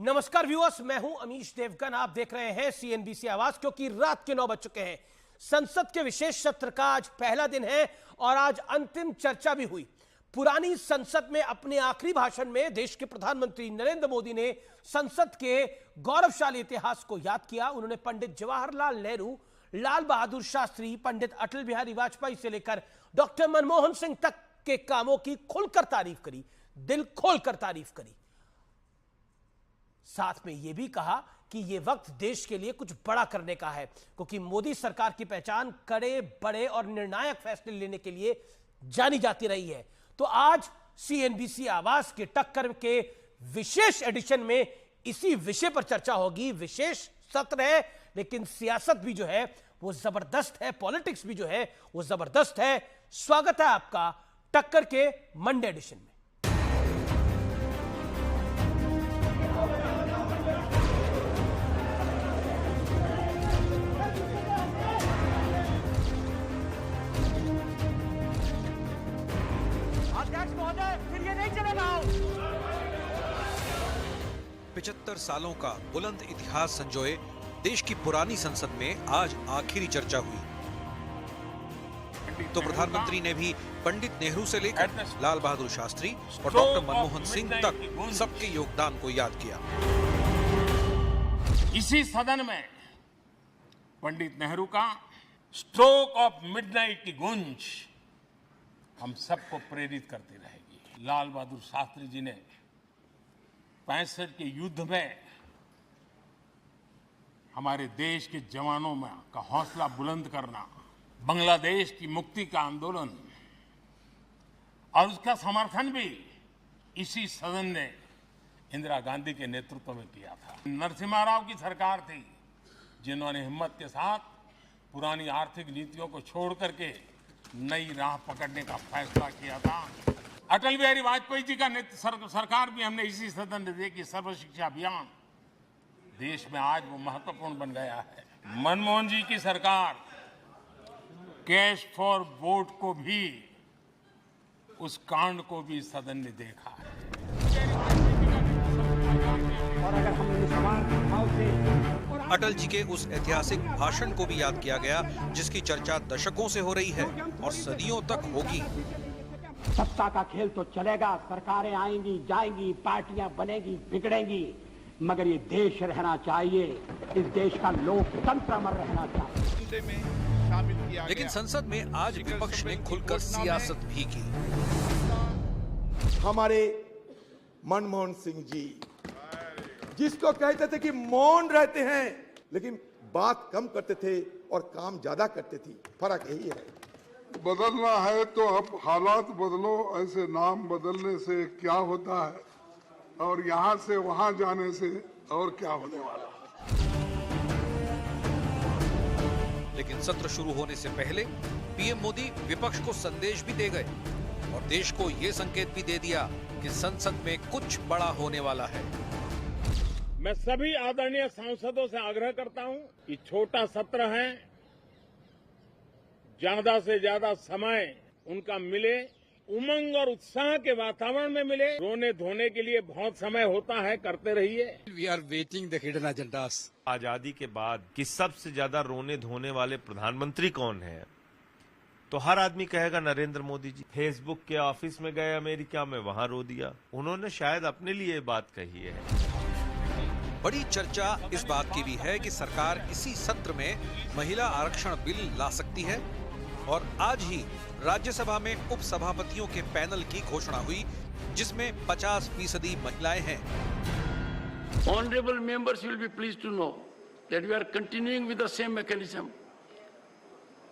नमस्कार व्यूअर्स, मैं हूं अमीश देवगन। आप देख रहे हैं सीएनबीसी आवाज। क्योंकि रात के 9 बज चुके हैं, संसद के विशेष सत्र का आज पहला दिन है और आज अंतिम चर्चा भी हुई। पुरानी संसद में अपने आखिरी भाषण में देश के प्रधानमंत्री नरेंद्र मोदी ने संसद के गौरवशाली इतिहास को याद किया। उन्होंने पंडित जवाहरलाल नेहरू, लाल बहादुर शास्त्री, पंडित अटल बिहारी वाजपेयी से लेकर डॉक्टर मनमोहन सिंह तक के कामों की खुलकर तारीफ करी, दिल खोलकर तारीफ करी। साथ में यह भी कहा कि यह वक्त देश के लिए कुछ बड़ा करने का है, क्योंकि मोदी सरकार की पहचान कड़े, बड़े और निर्णायक फैसले लेने के लिए जानी जाती रही है। तो आज सीएनबीसी आवाज के टक्कर के विशेष एडिशन में इसी विषय पर चर्चा होगी। विशेष सत्र है, लेकिन सियासत भी जो है वो जबरदस्त है, पॉलिटिक्स भी जो है वो जबरदस्त है। स्वागत है आपका टक्कर के मंडे एडिशन में। फिर ये नहीं चलेगा। 75 सालों का बुलंद इतिहास संजोए देश की पुरानी संसद में आज आखिरी चर्चा हुई। तो प्रधानमंत्री ने भी पंडित नेहरू से लेकर लाल बहादुर शास्त्री और डॉक्टर मनमोहन सिंह तक सबके योगदान को याद किया। इसी सदन में पंडित नेहरू का स्ट्रोक ऑफ मिडनाइट की गूंज हम सबको प्रेरित करती रहेगी। लाल बहादुर शास्त्री जी ने 65 के युद्ध में हमारे देश के जवानों में का हौसला बुलंद करना, बांग्लादेश की मुक्ति का आंदोलन और उसका समर्थन भी इसी सदन ने इंदिरा गांधी के नेतृत्व में किया था। नरसिम्हा राव की सरकार थी जिन्होंने हिम्मत के साथ पुरानी आर्थिक नीतियों को छोड़ करके नई राह पकड़ने का फैसला किया था। अटल बिहारी वाजपेयी जी का सरकार भी हमने इसी सदन में देखी। सर्व शिक्षा अभियान देश में आज वो महत्वपूर्ण बन गया है। मनमोहन जी की सरकार कैश फॉर वोट को भी, उस कांड को भी सदन ने देखा है। और अगर हम अटल जी के उस ऐतिहासिक भाषण को भी याद किया गया, जिसकी चर्चा दशकों से हो रही है और सदियों तक होगी। सत्ता का खेल तो चलेगा, सरकारें आएंगी जाएंगी, पार्टियां बनेगी बिगड़ेंगी, मगर ये देश रहना चाहिए, इस देश का लोकतंत्र अमर रहना चाहिए। लेकिन संसद में आज विपक्ष ने खुलकर सियासत भी की। हमारे मनमोहन सिंह जी, जिसको कहते थे कि मौन रहते हैं लेकिन बात कम करते थे और काम ज्यादा करते थे, फर्क यही है। बदलना है तो अब हालात बदलो, ऐसे नाम बदलने से क्या होता है और यहाँ से वहाँ जाने से और क्या होने वाला है। लेकिन सत्र शुरू होने से पहले पीएम मोदी विपक्ष को संदेश भी दे गए और देश को ये संकेत भी दे दिया कि संसद में कुछ बड़ा होने वाला है। मैं सभी आदरणीय सांसदों से आग्रह करता हूं कि छोटा सत्र है, ज्यादा से ज्यादा समय उनका मिले, उमंग और उत्साह के वातावरण में मिले। रोने धोने के लिए बहुत समय होता है, करते रहिए। We are waiting the hidden agendas. आजादी के बाद कि सबसे ज्यादा रोने धोने वाले प्रधानमंत्री कौन है, तो हर आदमी कहेगा नरेंद्र मोदी जी। फेसबुक के ऑफिस में गए अमेरिका में, वहां रो दिया। उन्होंने शायद अपने लिए बात कही है। बड़ी चर्चा इस बात की भी है कि सरकार इसी सत्र में महिला आरक्षण बिल ला सकती है और आज ही राज्यसभा में उपसभापतियों के पैनल की घोषणा हुई, जिसमें 50% महिलाएं हैं। Honorable members will be pleased to know that we are continuing with the same mechanism.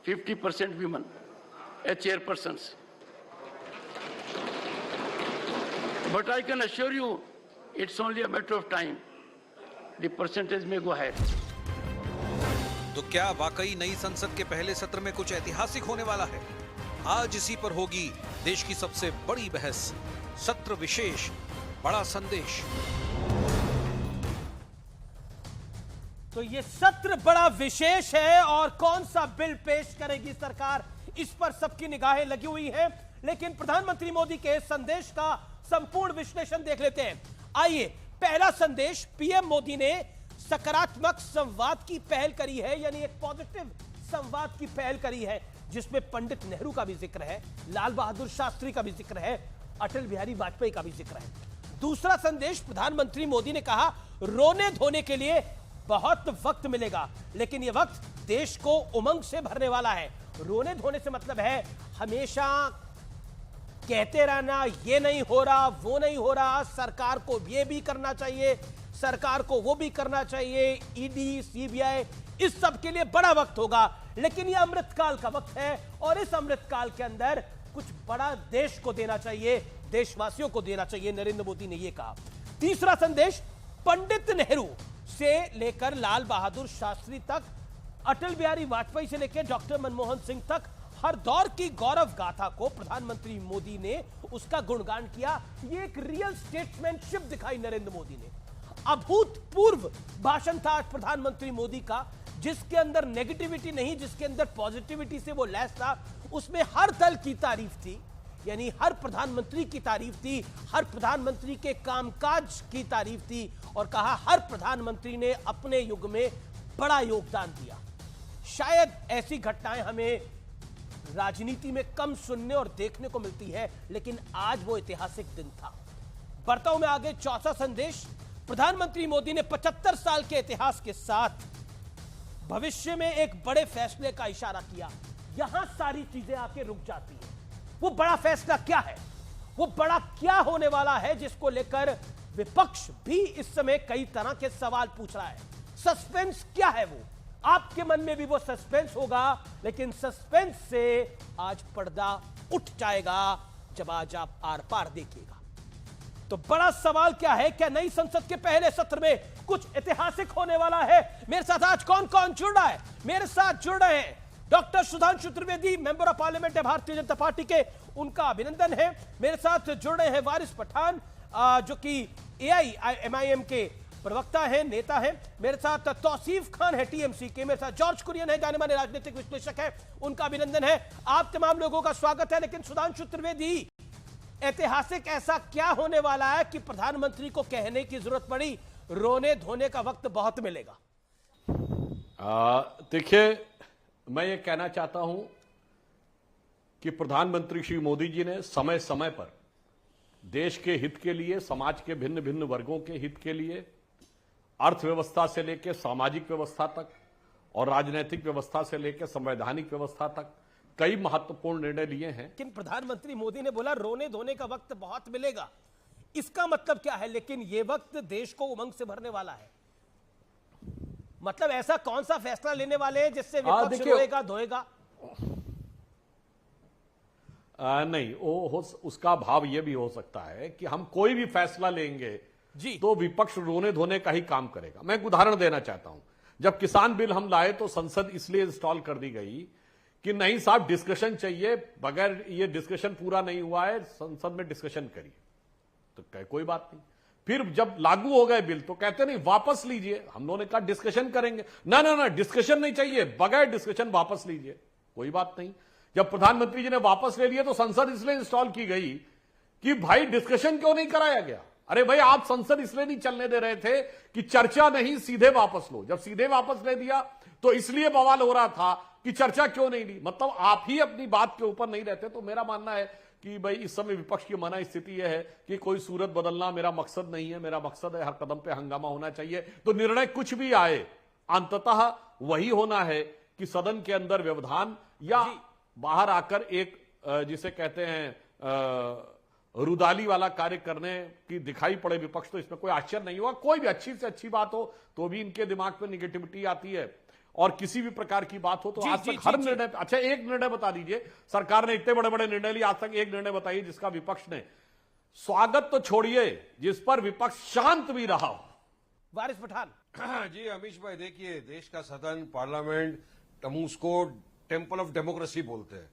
50% women as chairpersons. But I can assure you, it's only a matter of time. The percentage may go ahead. तो क्या वाकई नई संसद के पहले सत्र में कुछ ऐतिहासिक होने वाला है? आज इसी पर होगी देश की सबसे बड़ी बहस। सत्र विशेष, बड़ा संदेश। तो ये सत्र बड़ा विशेष है और कौन सा बिल पेश करेगी सरकार, इस पर सबकी निगाहें लगी हुई हैं। लेकिन प्रधानमंत्री मोदी के संदेश का संपूर्ण विश्लेषण देख लेते हैं। आइए पहला संदेश, पीएम मोदी ने सकारात्मक संवाद की पहल करी है, यानी एक पॉजिटिव संवाद की पहल करी है, जिसमें पंडित नेहरू का भी जिक्र है, लाल बहादुर शास्त्री का भी जिक्र है, अटल बिहारी वाजपेयी का भी जिक्र है। दूसरा संदेश, प्रधानमंत्री मोदी ने कहा रोने धोने के लिए बहुत वक्त मिलेगा, लेकिन यह वक्त देश को उमंग से भरने वाला है। रोने धोने से मतलब है हमेशा कहते रहना ये नहीं हो रहा, वो नहीं हो रहा, सरकार को ये भी करना चाहिए, सरकार को वो भी करना चाहिए, ईडी, सीबीआई, इस सब के लिए बड़ा वक्त होगा, लेकिन यह अमृतकाल का वक्त है और इस अमृतकाल के अंदर कुछ बड़ा देश को देना चाहिए, देशवासियों को देना चाहिए, नरेंद्र मोदी ने यह कहा। तीसरा संदेश, पंडित नेहरू से लेकर लाल बहादुर शास्त्री तक, अटल बिहारी वाजपेयी से लेकर डॉक्टर मनमोहन सिंह तक, हर दौर की गौरव गाथा को प्रधानमंत्री मोदी ने उसका गुणगान किया। यह एक रियल स्टेटसमैनशिप दिखाई नरेंद्र मोदी ने। अभूतपूर्व भाषण था आज प्रधानमंत्री मोदी का, जिसके अंदर नेगेटिविटी नहीं, जिसके अंदर पॉजिटिविटी से वो लैस था। उसमें हर दल की तारीफ थी, यानी हर प्रधानमंत्री की तारीफ थी, हर प्रधानमंत्री के कामकाज की तारीफ थी, और कहा हर प्रधानमंत्री ने अपने युग में बड़ा योगदान दिया। शायद ऐसी घटनाएं हमें राजनीति में कम सुनने और देखने को मिलती है, लेकिन आज वो ऐतिहासिक दिन था। बढ़ता हूं मैं आगे। चौथा संदेश, प्रधानमंत्री मोदी ने 75 साल के इतिहास के साथ भविष्य में एक बड़े फैसले का इशारा किया। यहां सारी चीजें आके रुक जाती हैं। वो बड़ा फैसला क्या है, वो बड़ा क्या होने वाला है, जिसको लेकर विपक्ष भी इस समय कई तरह के सवाल पूछ रहा है। सस्पेंस क्या है, वो आपके मन में भी वो सस्पेंस होगा, लेकिन सस्पेंस से आज पर्दा उठ जाएगा जब आज आप आर पार देखिएगा। तो बड़ा सवाल क्या है, क्या नई संसद के पहले सत्र में कुछ ऐतिहासिक होने वाला है? मेरे साथ आज कौन कौन जुड़ रहा है? मेरे साथ जुड़ रहे हैं doctor Sudhanshu Trivedi, member of parliament है भारतीय जनता पार्टी के, उनका अभिनंदन है। मेरे साथ जुड़ रहे हैं वारिस पठान, जो कि AIMIM के प्रवक्ता हैं, नेता हैं। मेरे साथ तौसीफ खान है TMC के। मेरे साथ जॉर्ज कुरियन है, जाने माने राजनीतिक विश्लेषक है, उनका अभिनंदन है। आप तमाम लोगों का स्वागत है। लेकिन सुधांशु त्रिवेदी, ऐतिहासिक ऐसा क्या होने वाला है कि प्रधानमंत्री को कहने की जरूरत पड़ी रोने धोने का वक्त बहुत मिलेगा? देखिए, मैं ये कहना चाहता हूं कि प्रधानमंत्री श्री मोदी जी ने समय समय पर देश के हित के लिए, समाज के भिन्न भिन्न वर्गों के हित के लिए, अर्थव्यवस्था से लेकर सामाजिक व्यवस्था तक और राजनीतिक व्यवस्था से लेकर संवैधानिक व्यवस्था तक कई महत्वपूर्ण निर्णय लिए हैं। लेकिन प्रधानमंत्री मोदी ने बोला रोने धोने का वक्त बहुत मिलेगा, इसका मतलब क्या है? लेकिन यह वक्त देश को उमंग से भरने वाला है, मतलब ऐसा कौन सा फैसला लेने वाले हैं जिससे विपक्ष रोएगा धोएगा? नहीं, उसका भाव यह भी हो सकता है कि हम कोई भी फैसला लेंगे जी तो विपक्ष रोने धोने का ही काम करेगा। मैं एक उदाहरण देना चाहता हूं। जब किसान बिल हम लाए तो संसद इसलिए इंस्टॉल कर दी गई कि नहीं साहब, डिस्कशन चाहिए, बगैर ये डिस्कशन पूरा नहीं हुआ है, संसद में डिस्कशन करिए। तो कोई बात नहीं। फिर जब लागू हो गए बिल तो कहते नहीं वापस लीजिए। हम लोगों ने कहा डिस्कशन करेंगे। ना, डिस्कशन नहीं चाहिए, बगैर डिस्कशन वापस लीजिए, कोई बात नहीं। जब प्रधानमंत्री जी ने वापस ले लिए तो संसद इसलिए इंस्टॉल की गई कि भाई डिस्कशन क्यों नहीं कराया गया? अरे भाई, आप संसद इसलिए नहीं चलने दे रहे थे कि चर्चा नहीं, सीधे वापस लो। जब सीधे वापस ले दिया तो इसलिए बवाल हो रहा था कि चर्चा क्यों नहीं ली। मतलब आप ही अपनी बात के ऊपर नहीं रहते। तो मेरा मानना है कि भाई इस समय विपक्ष की मना स्थिति यह है कि कोई सूरत बदलना मेरा मकसद नहीं है। मेरा मकसद है हर कदम पे हंगामा होना चाहिए। तो निर्णय कुछ भी आए, अंततः वही होना है कि सदन के अंदर व्यवधान या बाहर आकर एक जिसे कहते हैं रुदाली वाला कार्य करने की दिखाई पड़े विपक्ष। तो इसमें कोई आश्चर्य नहीं हुआ। कोई भी अच्छी से अच्छी बात हो तो भी इनके दिमाग में निगेटिविटी आती है, और किसी भी प्रकार की बात हो तो आज तक हर निर्णय। अच्छा, एक निर्णय बता दीजिए, सरकार ने इतने बड़े बड़े निर्णय लिए, आज तक एक निर्णय बताइए जिसका विपक्ष ने स्वागत तो छोड़िए, जिस पर विपक्ष शांत भी रहा हो। वारिस पठान जी। अमीश भाई, देखिए, देश का सदन, पार्लियामेंट, उसको टेम्पल ऑफ डेमोक्रेसी बोलते हैं।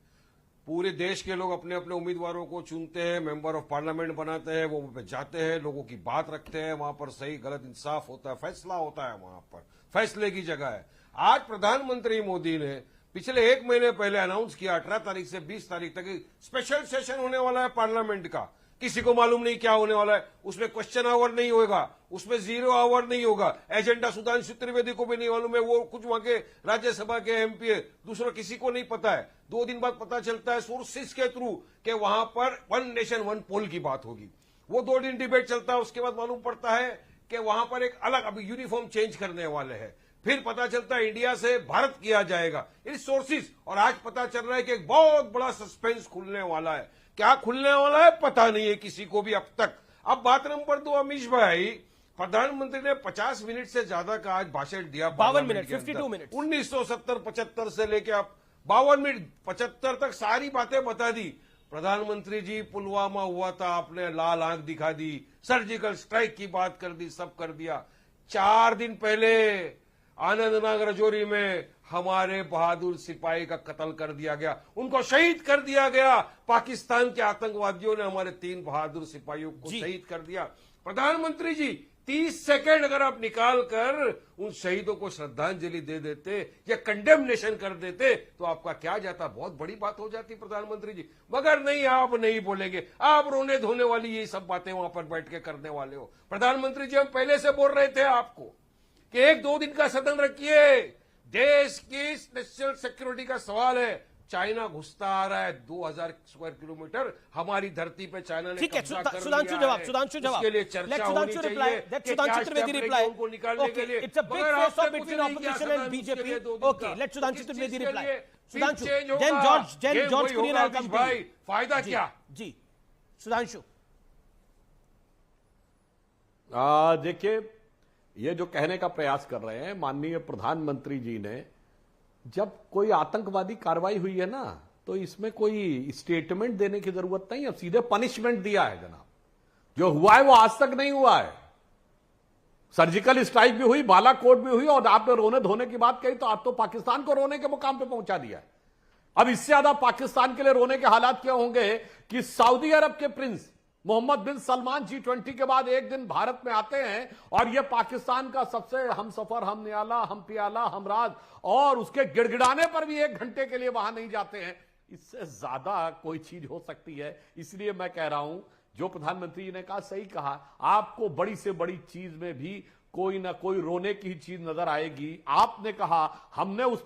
पूरे देश के लोग अपने अपने उम्मीदवारों को चुनते हैं, मेंबर ऑफ पार्लियामेंट बनाते हैं, वो पे जाते हैं, लोगों की बात रखते हैं, वहां पर सही गलत इंसाफ होता है, फैसला होता है, वहां पर फैसले की जगह है। आज प्रधानमंत्री मोदी ने पिछले 1 महीने पहले अनाउंस किया 18 तारीख से 20 तारीख तक स्पेशल सेशन होने वाला है पार्लियामेंट का। किसी को मालूम नहीं क्या होने वाला है। उसमें क्वेश्चन आवर नहीं होगा, उसमें 0 आवर नहीं होगा। एजेंडा सुधांशु त्रिवेदी को भी नहीं मालूम है, वो कुछ वहां के राज्यसभा के एमपी है, दूसरा किसी को नहीं पता है। 2 दिन बाद पता चलता है सोर्सेस के थ्रू कि वहां पर 1 नेशन 1 पोल की बात होगी। वो 2 दिन डिबेट चलता है, उसके बाद मालूम पड़ता है कि वहां पर एक अलग अभी यूनिफॉर्म चेंज करने वाले हैं। फिर पता चलता है इंडिया से भारत किया जाएगा, इन सोर्सेस। और आज पता चल रहा है कि एक बहुत बड़ा सस्पेंस खुलने वाला है। क्या खुलने वाला है पता नहीं है किसी को भी अब तक। अब बात नंबर 2, अमीश भाई, प्रधानमंत्री ने 50 मिनट से ज्यादा का आज भाषण दिया। 52 मिनट, 52 मिनट, 1970-75 से लेके आप 52 मिनट 75 तक सारी बातें बता दी। प्रधानमंत्री जी, पुलवामा हुआ था, आपने लाल आंख दिखा दी, सर्जिकल स्ट्राइक की बात कर दी, सब कर दिया। 4 दिन पहले आनंदनाग रजौरी में हमारे बहादुर सिपाही का कत्ल कर दिया गया, उनको शहीद कर दिया गया। पाकिस्तान के आतंकवादियों ने हमारे 3 बहादुर सिपाहियों को शहीद कर दिया। प्रधानमंत्री जी, 30 सेकंड अगर आप निकाल कर उन शहीदों को श्रद्धांजलि दे देते या कंडेमनेशन कर देते तो आपका क्या जाता, बहुत बड़ी बात हो जाती प्रधानमंत्री जी। मगर नहीं, आप नहीं बोलेंगे, आप रोने धोने वाली यही सब बातें वहां पर बैठ के करने वाले हो। प्रधानमंत्री जी, हम पहले से बोल रहे थे आपको कि 1-2 दिन का सदन रखिए, देश की नेशनल सिक्योरिटी का सवाल है। चाइना घुसता आ रहा है 2000 स्क्वायर किलोमीटर हमारी धरती पे, चाइना ने कब्जा कर लिया है। सुधांशु जवाब, सुधांशु जवाब, इसके लिए चर्चा होनी चाहिए कि क्या स्टेप लेंगे उनको निकालने के लिए। It's a big face off between opposition and BJP. Okay, let Sudhanshu Trivedi reply. Sudhanshu, then George Kurian will come to you. फायदा क्या? जी सुधांशु। देखिए, ये जो कहने का प्रयास कर रहे हैं माननीय प्रधानमंत्री जी ने, जब कोई आतंकवादी कार्रवाई हुई है ना, तो इसमें कोई स्टेटमेंट देने की जरूरत नहीं है, सीधे पनिशमेंट दिया है जनाब। जो हुआ है वो आज तक नहीं हुआ है। सर्जिकल स्ट्राइक भी हुई, बालाकोट भी हुई, और आपने रोने धोने की बात कही तो आप तो पाकिस्तान को रोने के मुकाम पे पहुंचा दिया है। अब इससे ज्यादा पाकिस्तान के लिए रोने के हालात क्या होंगे कि सऊदी अरब के प्रिंस मोहम्मद बिन सलमान G20 के बाद एक दिन भारत में आते हैं और यह पाकिस्तान का सबसे हम सफर, हम नियाला, हम पियाला, हम राज, और उसके गिड़गिड़ाने पर भी 1 घंटे के लिए वहां नहीं जाते हैं। इससे ज्यादा कोई चीज हो सकती है। इसलिए मैं कह रहा हूं, जो प्रधानमंत्री जी ने कहा सही कहा, आपको बड़ी से बड़ी चीज में भी कोई ना कोई रोने की चीज नजर आएगी। आपने कहा हमने उस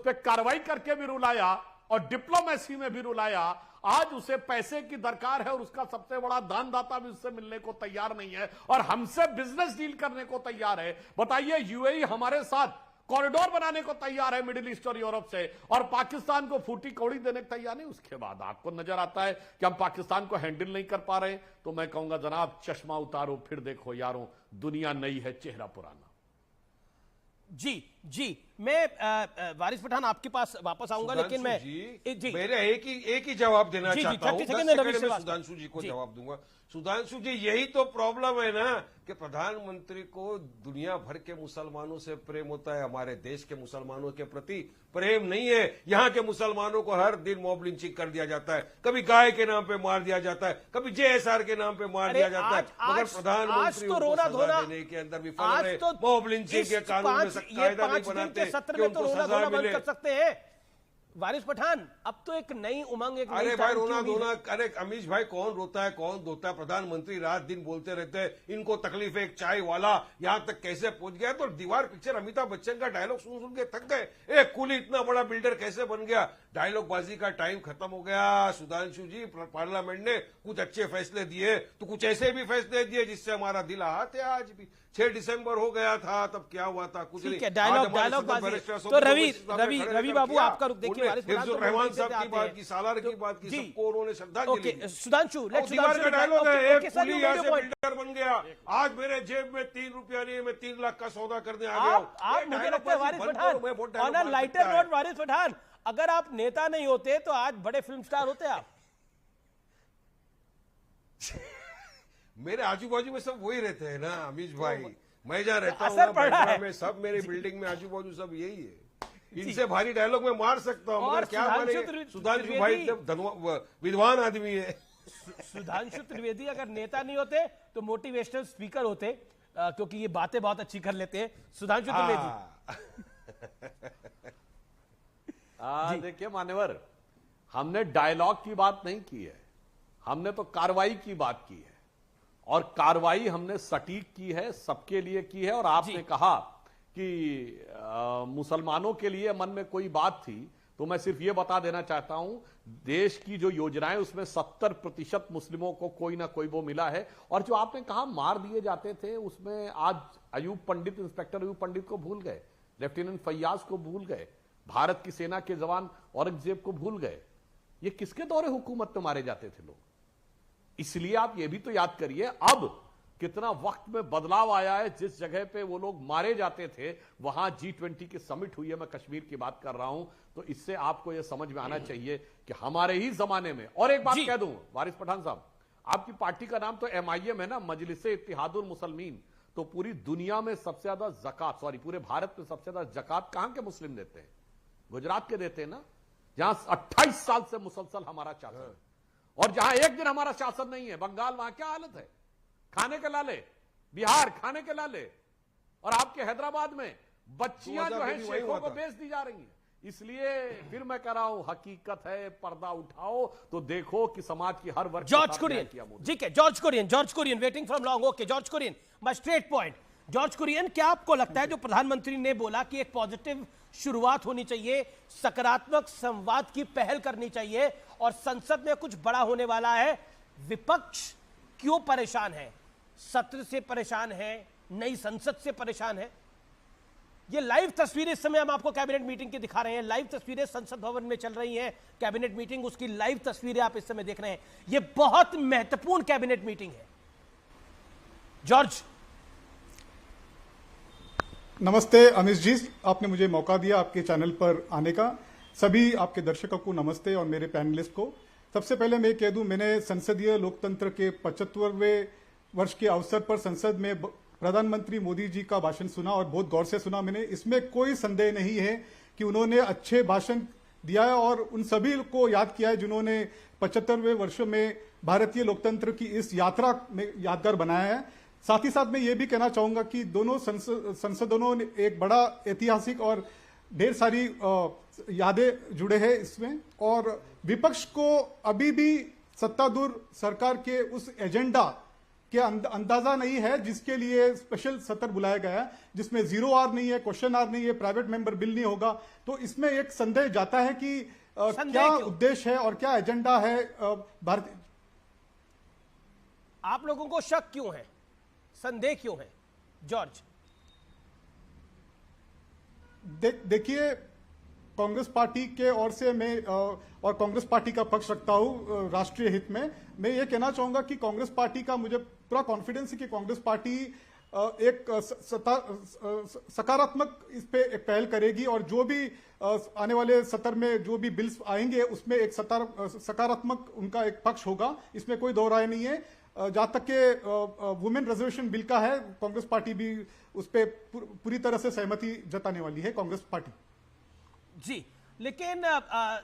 पर कार्रवाई करके भी रुलाया और डिप्लोमेसी में भी रुलाया। आज उसे पैसे की दरकार है और उसका सबसे बड़ा दानदाता भी उससे मिलने को तैयार नहीं है और हमसे बिजनेस डील करने को तैयार है। बताइए, यूएई हमारे साथ कॉरिडोर बनाने को तैयार है मिडिल ईस्ट और यूरोप से, और पाकिस्तान को फूटी कौड़ी देने को तैयार नहीं। उसके बाद आपको नजर आता है कि हम पाकिस्तान को हैंडल नहीं कर पा रहे, तो मैं कहूंगा जनाब, चश्मा उतारो, फिर देखो यारों, दुनिया नई है, चेहरा पुराना। जी मैं वारिस पठान आपके पास वापस आऊंगा, लेकिन मैं जी मेरे एक ही जवाब देना चाहता हूं। 10 सेकंड में सुधांशु जी को जवाब दूंगा। सुधांशु जी, यही तो प्रॉब्लम है ना कि प्रधानमंत्री को दुनिया भर के मुसलमानों से प्रेम होता है, हमारे देश के मुसलमानों के प्रति प्रेम नहीं है। यहाँ के मुसलमानों को हर दिन मॉब लिंचिंग कर दिया जाता है, कभी गाय के नाम पे मार दिया जाता है, कभी JSR के नाम पे मार दिया जाता है, मगर प्रधानमंत्री उनको सजा देने के अंदर विफल रहे। मॉब लिंचिंग के कानून में कायदा नहीं बनाते कि उनको सजा मिले। सकते हैं वारिस पठान, अब तो एक नई उमंग, एक अरे भाई रोना धोना, अरे अमीश भाई, कौन रोता है कौन धोता है? प्रधानमंत्री रात दिन बोलते रहते हैं, इनको तकलीफ है, एक चाय वाला यहां तक कैसे पहुंच गया। तो दीवार पिक्चर अमिताभ बच्चन का डायलॉग सुन सुन के थक गए। एक कुली इतना बड़ा बिल्डर कैसे बन गया? डायलॉग बाजी का टाइम खत्म हो गया। सुधांशु जी, पार्लियामेंट ने कुछ अच्छे फैसले दिए तो कुछ ऐसे भी फैसले दिए जिससे हमारा दिल आहत है। आज भी 6 दिसंबर हो गया था, तब क्या हुआ था? कुछ नहीं। डायलॉग बाजी। तो रवि बाबू आपका रुख देखिए, रहमान साहब की बात की, सालार की बात की, सबको उन्होंने श्रद्धांजलि दी। सुधांशु, दीवार का डायलॉग है, एक कुली यहाँ से बिल्डर बन गया, आज मेरे जेब में 3 रुपया नहीं है, मैं 3 लाख का सौदा करने आ गया। आप मुझे लगता है Waris Pathan, on a lighter note, Waris Pathan, अगर आप नेता नहीं होते तो आज बड़े फिल्म स्टार होते आप। मेरे आजू बाजू में सब वही रहते हैं ना अमीश भाई, मैं जहाँ रहता हूँ में सब मेरे बिल्डिंग में आजू बाजू सब यही है। इनसे भारी डायलॉग में मार सकता हूँ, मगर क्या मारे? सुधांशु भाई जब विद्वान आदमी है। सुधांशु त्रिवेदी अगर नेता नहीं होते तो मोटिवेशनल स्पीकर होते, क्योंकि ये बातें बहुत अच्छी कर लेते हैं सुधांशु त्रिवेदी। देखिए मान्यवर, हमने डायलॉग की बात नहीं की है, हमने तो कार्रवाई की बात की है, और कार्रवाई हमने सटीक की है, सबके लिए की है। और आपने कहा कि मुसलमानों के लिए मन में कोई बात थी, तो मैं सिर्फ यह बता देना चाहता हूं, देश की जो योजनाएं उसमें 70% मुस्लिमों को कोई ना कोई वो मिला है। और जो आपने कहा मार दिए जाते थे, उसमें आज अयूब पंडित, इंस्पेक्टर अयूब पंडित को भूल गए, लेफ्टिनेंट फैयाज को भूल गए, भारत की सेना के जवान औरंगजेब को भूल गए। ये किसके दौरे हुकूमत में मारे जाते थे लोग? इसलिए आप ये भी तो याद करिए अब कितना वक्त में बदलाव आया है। जिस जगह पे वो लोग मारे जाते थे वहां G20 की समिट हुई है, मैं कश्मीर की बात कर रहा हूं। तो इससे आपको यह समझ में आना चाहिए कि हमारे ही जमाने में। और एक बात कह दूं वारिस पठान साहब, आपकी पार्टी का नाम तो MIM है ना, मजलिसे इत्तेहादुल मुसलमीन। तो पूरी दुनिया में सबसे ज्यादा जकात, पूरे भारत में सबसे ज्यादा जकात कहां के मुस्लिम देते हैं? गुजरात के देते हैं ना, जहां 28 साल से मुसलसल हमारा शासन है। और जहां एक दिन हमारा शासन नहीं है, बंगाल, वहां क्या हालत है? खाने के लाले, बिहार खाने के लाले, और आपके हैदराबाद में बच्चियां जो है शेखों को बेच दी जा रही हैं। इसलिए फिर मैं कह रहा हूं, हकीकत है, पर्दा उठाओ तो देखो कि समाज की हर वर्ग। जॉर्ज कुरियन जी के, George Kurian waiting from long. Okay George Kurian, my straight point. George Kurian, क्या आपको लगता है जो प्रधानमंत्री ने बोला कि एक पॉजिटिव शुरुआत होनी चाहिए, सकारात्मक संवाद की पहल करनी चाहिए और संसद में कुछ बड़ा होने वाला है, विपक्ष क्यों परेशान है? सत्र से परेशान है, नई संसद से परेशान है? ये लाइव तस्वीरें इस समय हम आपको कैबिनेट मीटिंग की दिखा रहे हैं। लाइव तस्वीरें संसद भवन में चल रही हैं, कैबिनेट मीटिंग, उसकी लाइव तस्वीरें आप इस समय देख रहे हैं। ये बहुत महत्वपूर्ण कैबिनेट मीटिंग है। जॉर्ज, नमस्ते अमिश जी, आपने मुझे मौका दिया आपके चैनल पर आने का। सभी आपके दर्शकों को नमस्ते और मेरे पैनलिस्ट को। सबसे पहले मैं कह दूं, मैंने संसदीय लोकतंत्र के 75वें वर्ष के अवसर पर संसद में प्रधानमंत्री मोदी जी का भाषण सुना और बहुत गौर से सुना मैंने। इसमें कोई संदेह नहीं है कि उन्होंने अच्छे भाषण दिया है और उन सभी को याद किया है जिन्होंने 75वें वर्ष में भारतीय लोकतंत्र की इस यात्रा में यादगार बनाया है। साथ ही साथ मैं ये भी कहना चाहूंगा कि दोनों संसदों ने एक बड़ा ऐतिहासिक और ढेर सारी यादें जुड़े हैं इसमें। और विपक्ष को अभी भी सत्तारूढ़ सरकार के उस एजेंडा के अंदाजा नहीं है जिसके लिए स्पेशल सत्र बुलाया गया है, जिसमें 0 आवर नहीं है, क्वेश्चन आवर नहीं है, प्राइवेट मेंबर बिल नहीं होगा। तो इसमें एक संदेह जाता है कि क्या उद्देश्य है और क्या एजेंडा है भारतीय। आप लोगों को शक क्यों है, संदेह क्यों है? जॉर्ज, देखिए, कांग्रेस पार्टी के ओर से मैं और कांग्रेस पार्टी का पक्ष रखता हूं राष्ट्रीय हित में। मैं ये कहना चाहूंगा कि कांग्रेस पार्टी का मुझे पूरा कॉन्फिडेंस है कि कांग्रेस पार्टी एक सकारात्मक इस पे एक पहल करेगी और जो भी आने वाले सत्र में जो भी बिल्स आएंगे उसमें एक सकारात्मक उनका एक पक्ष होगा, इसमें कोई दो राय नहीं है। जहां तक के वुमेन रिजर्वेशन बिल का है, कांग्रेस पार्टी भी उस पर पूरी तरह से सहमति जताने वाली है कांग्रेस पार्टी जी। लेकिन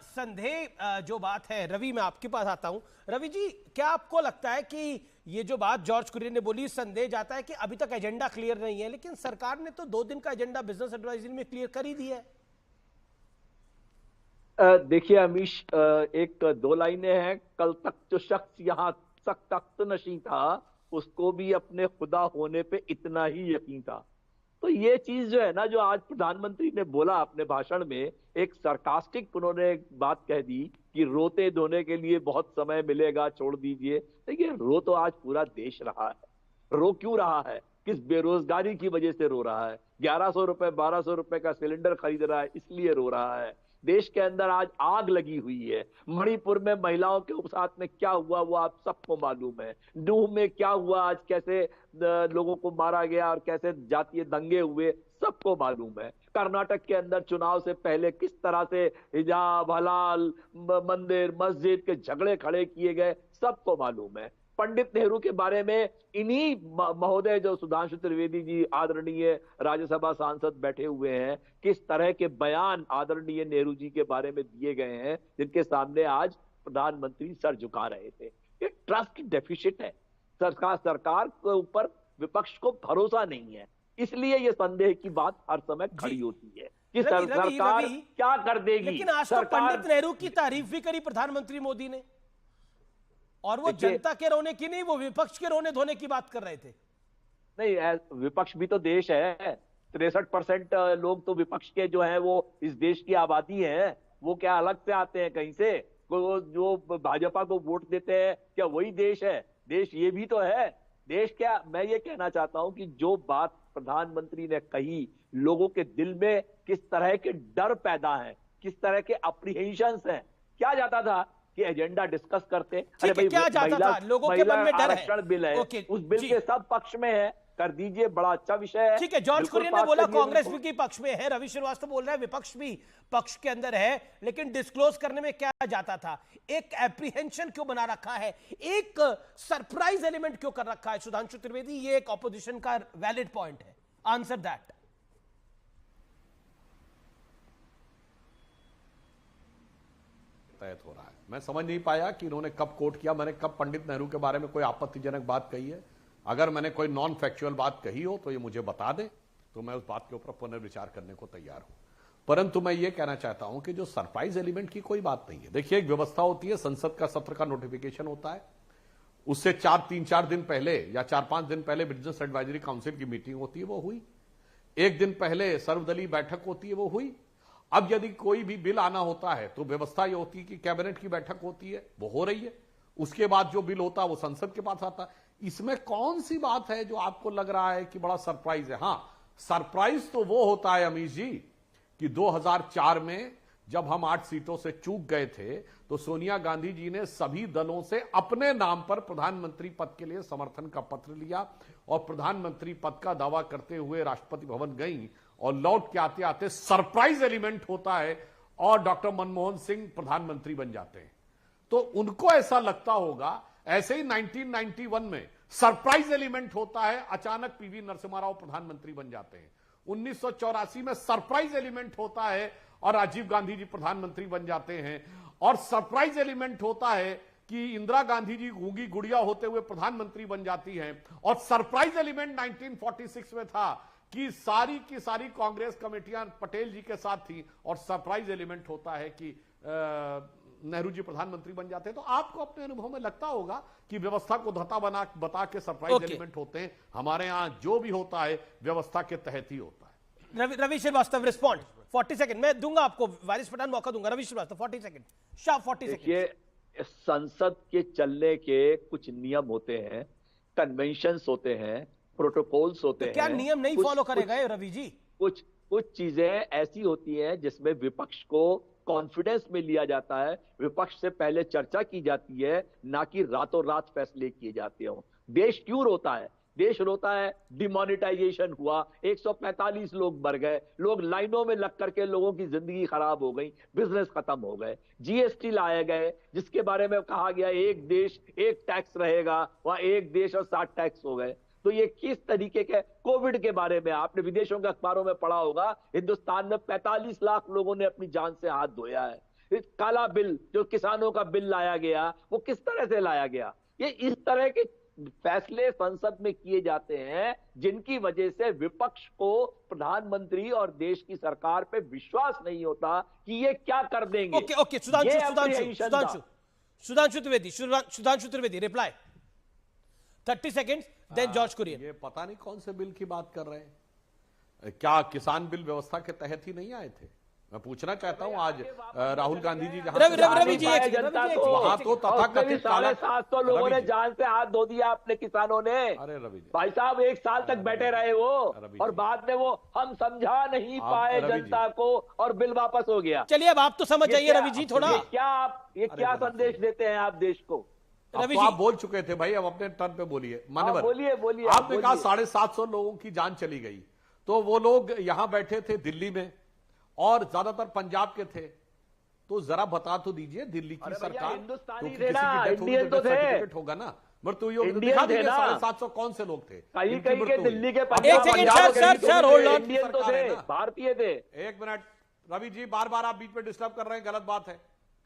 संदेह जो बात है, रवि मैं आपके पास आता हूं। रवि जी, क्या आपको लगता है कि ये जो बात जॉर्ज कुरियन ने बोली, संदेह जाता है कि अभी तक एजेंडा क्लियर नहीं है, लेकिन सरकार ने तो 2 दिन का एजेंडा बिजनेस एडवाइजरी में क्लियर कर ही दिया है। देखिए अमीश, 1-2 लाइनें हैं। कल तक जो शख्स यहाँ तख्त नशीं था उसको भी अपने खुदा होने पे इतना ही यकीन था। तो ये चीज जो है ना, जो आज प्रधानमंत्री ने बोला अपने भाषण में, एक सरकास्टिक उन्होंने एक बात कह दी कि रोते धोने के लिए बहुत समय मिलेगा, छोड़ दीजिए। देखिए, रो तो आज पूरा देश रहा है। रो क्यों रहा है? किस बेरोजगारी की वजह से रो रहा है? 1100 रुपए 1200 रुपए का सिलेंडर खरीद रहा है, इसलिए रो रहा है। देश के अंदर आज आग लगी हुई है। मणिपुर में महिलाओं के साथ में क्या हुआ वो आप सबको मालूम है। नूह में क्या हुआ, आज कैसे लोगों को मारा गया और कैसे जातीय दंगे हुए, सबको मालूम है। कर्नाटक के अंदर चुनाव से पहले किस तरह से हिजाब, हलाल, मंदिर, मस्जिद के झगड़े खड़े किए गए, सबको मालूम है। पंडित नेहरू के बारे में इन्हीं महोदय, जो सुधांशु त्रिवेदी जी आदरणीय राज्यसभा सांसद बैठे हुए हैं, किस तरह के बयान आदरणीय नेहरू जी के बारे में दिए गए हैं, जिनके सामने आज प्रधानमंत्री सर झुका रहे थे। ये ट्रस्ट डेफिसिट है। सरकार के ऊपर विपक्ष को भरोसा नहीं है, इसलिए ये संदेह की बात हर समय खड़ी होती है कि सरकार क्या कर देगी। लेकिन आज तो पंडित नेहरू की तारीफ भी करी प्रधानमंत्री मोदी ने। और वो जनता के रोने की नहीं, वो विपक्ष के रोने धोने की बात कर रहे थे। नहीं, विपक्ष भी तो देश है। 63% लोग तो विपक्ष के जो है वो इस देश की आबादी है। वो क्या अलग से आते हैं कहीं से? वो जो भाजपा को वोट देते हैं, क्या वही देश है? देश ये भी तो है। देश क्या, मैं ये कहना चाहता हूं कि जो बात प्रधानमंत्री ने कही, लोगों के दिल में किस तरह के डर पैदा है, किस तरह के अप्रीहेंशंस हैं। क्या जाता था कि एजेंडा डिस्कस करते, अरे भाई क्या जाता था, लोगों के मन में डर है। बिल है, उस बिल के सब पक्ष में है, कर दीजिए, बड़ा अच्छा विषय है। ठीक है, जॉर्ज कुरियन ने बोला कांग्रेस भी की पक्ष में है, रवि श्रीवास्तव बोल रहा है विपक्ष भी पक्ष के अंदर है, लेकिन डिस्क्लोज करने में क्या जाता था? एक एप्रीहेंशन क्यों बना रखा है, एक सरप्राइज एलिमेंट क्यों कर रखा है? सुधांशु त्रिवेदी, ये एक ऑपोजिशन का वैलिड पॉइंट है, आंसर दैट। तय हो रहा है, मैं समझ नहीं पाया कि इन्होंने कब कोट किया, मैंने कब पंडित नेहरू के बारे में कोई आपत्तिजनक बात कही है। अगर मैंने कोई नॉन फैक्चुअल बात कही हो तो ये मुझे बता दे, तो मैं उस बात के ऊपर पुनर्विचार करने को तैयार हूं। परंतु मैं ये कहना चाहता हूं कि जो सरप्राइज एलिमेंट की कोई बात नहीं है। देखिए, एक व्यवस्था होती है, संसद का सत्र का नोटिफिकेशन होता है, उससे 3-4 दिन पहले या 4-5 दिन पहले बिजनेस एडवाइजरी काउंसिल की मीटिंग होती है, वो हुई। एक दिन पहले सर्वदलीय बैठक होती है, वो हुई। अब यदि कोई भी बिल आना होता है तो व्यवस्था ये होती है कि कैबिनेट की बैठक होती है, वो हो रही है। उसके बाद जो बिल होता है वो संसद के पास आता है। इसमें कौन सी बात है जो आपको लग रहा है कि बड़ा सरप्राइज है? हां, सरप्राइज तो वो होता है अमीश जी कि 2004 में जब हम 8 सीटों से चूक गए थे तो सोनिया गांधी जी ने सभी दलों से अपने नाम पर प्रधानमंत्री पद के लिए समर्थन का पत्र लिया और प्रधानमंत्री पद का दावा करते हुए राष्ट्रपति भवन गई और लौट के आते आते सरप्राइज एलिमेंट होता है और डॉक्टर मनमोहन सिंह प्रधानमंत्री बन जाते हैं। तो उनको ऐसा लगता होगा, ऐसे ही 1991 में सरप्राइज एलिमेंट होता है, अचानक पीवी नरसिम्हा राव प्रधानमंत्री बन जाते हैं। 1984 में सरप्राइज एलिमेंट होता है और राजीव गांधी जी प्रधानमंत्री बन जाते हैं। और सरप्राइज एलिमेंट होता है कि इंदिरा गांधी जी गूंगी गुड़िया होते हुए प्रधानमंत्री बन जाती हैं। और सरप्राइज एलिमेंट 1946 में था कि सारी की सारी कांग्रेस कमेटियां पटेल जी के साथ थी। और सरप्राइज एलिमेंट होता है कि नेहरू जी प्रधानमंत्री बन जाते हैं। तो आपको अपने अनुभव में लगता होगा कि व्यवस्था को धता बता के सरप्राइज एलिमेंट होते हैं। हमारे यहां जो भी होता है व्यवस्था के तहत ही होता है। रवि श्रीवास्तव, रिस्पॉन्ड 40 सेकंड मैं दूंगा आपको, वारिस पठान मौका दूंगा। Ravi Shrivastava 40 second, Shah 40 second. देखिए, संसद के चलने के कुछ नियम होते हैं, कन्वेंशंस होते हैं, प्रोटोकॉल्स होते हैं। क्या नियम नहीं फॉलो करेगा रवि जी? कुछ चीजें ऐसी होती हैं जिसमें विपक्ष को कॉन्फिडेंस में लिया जाता है, विपक्ष से पहले चर्चा की जाती है, ना कि रातों रात फैसले किए जाते हो। देश क्यों रोता है? देश रोता है, डिमोनेटाइजेशन हुआ, 145 लोग मर गए, लोग लाइनों में लग करके लोगों की जिंदगी खराब हो गई, बिजनेस खत्म हो गए, जीएसटी लाए गए जिसके बारे में कहा गया एक देश एक टैक्स रहेगा, वहां एक देश और 60 टैक्स हो गए। तो ये किस तरीके के, कोविड के बारे में आपने विदेशों के अखबारों में पढ़ा होगा, हिंदुस्तान में 45 लाख लोगों ने अपनी जान से हाथ धोया है। काला बिल, जो किसानों का बिल लाया गया, वो किस तरह से लाया गया? ये इस तरह के फैसले संसद में किए जाते हैं जिनकी वजह से विपक्ष को प्रधानमंत्री और देश की सरकार पे विश्वास नहीं होता कि ये क्या कर देंगे। Okay, Sudhanshu Trivedi reply 30 second, then George Kurian. ये पता नहीं कौन से बिल की बात कर रहे हैं। क्या किसान बिल व्यवस्था के तहत ही नहीं आए थे? मैं पूछना चाहता हूं, आज राहुल गांधी जी जहां रवि जी वहां तो तथाकथित 750 लोगों ने जान से हाथ धो दिया अपने किसानों ने। अरे रवि जी, भाई साहब 1 साल तक बैठे रहे वो, और बाद में वो हम समझा नहीं पाए जनता को और बिल वापस हो गया। चलिए अब आप तो समझ जाइए रवि जी थोड़ा, ये क्या संदेश देते हैं आप देश को? तो आप बोल चुके थे भाई, अब अपने टर्न पे बोलिए। मानवर, बोलिए। आपने कहा 750 लोगों की जान चली गई, तो वो लोग यहां बैठे थे दिल्ली में और ज्यादातर पंजाब के थे। तो जरा बता तो दीजिए, दिल्ली की सरकार हिंदुस्तानी किसी की डेथ होगी तो सर्टिफिकेट होगा ना, मृत्यु दिखा दीजिए। 750 कौन से लोग थे? कहीं के दिल्ली के इंडियन तो थे, भारतीय थे। 1 मिनट रवि जी, बार बार आप बीच में डिस्टर्ब कर रहे हैं, गलत बात है।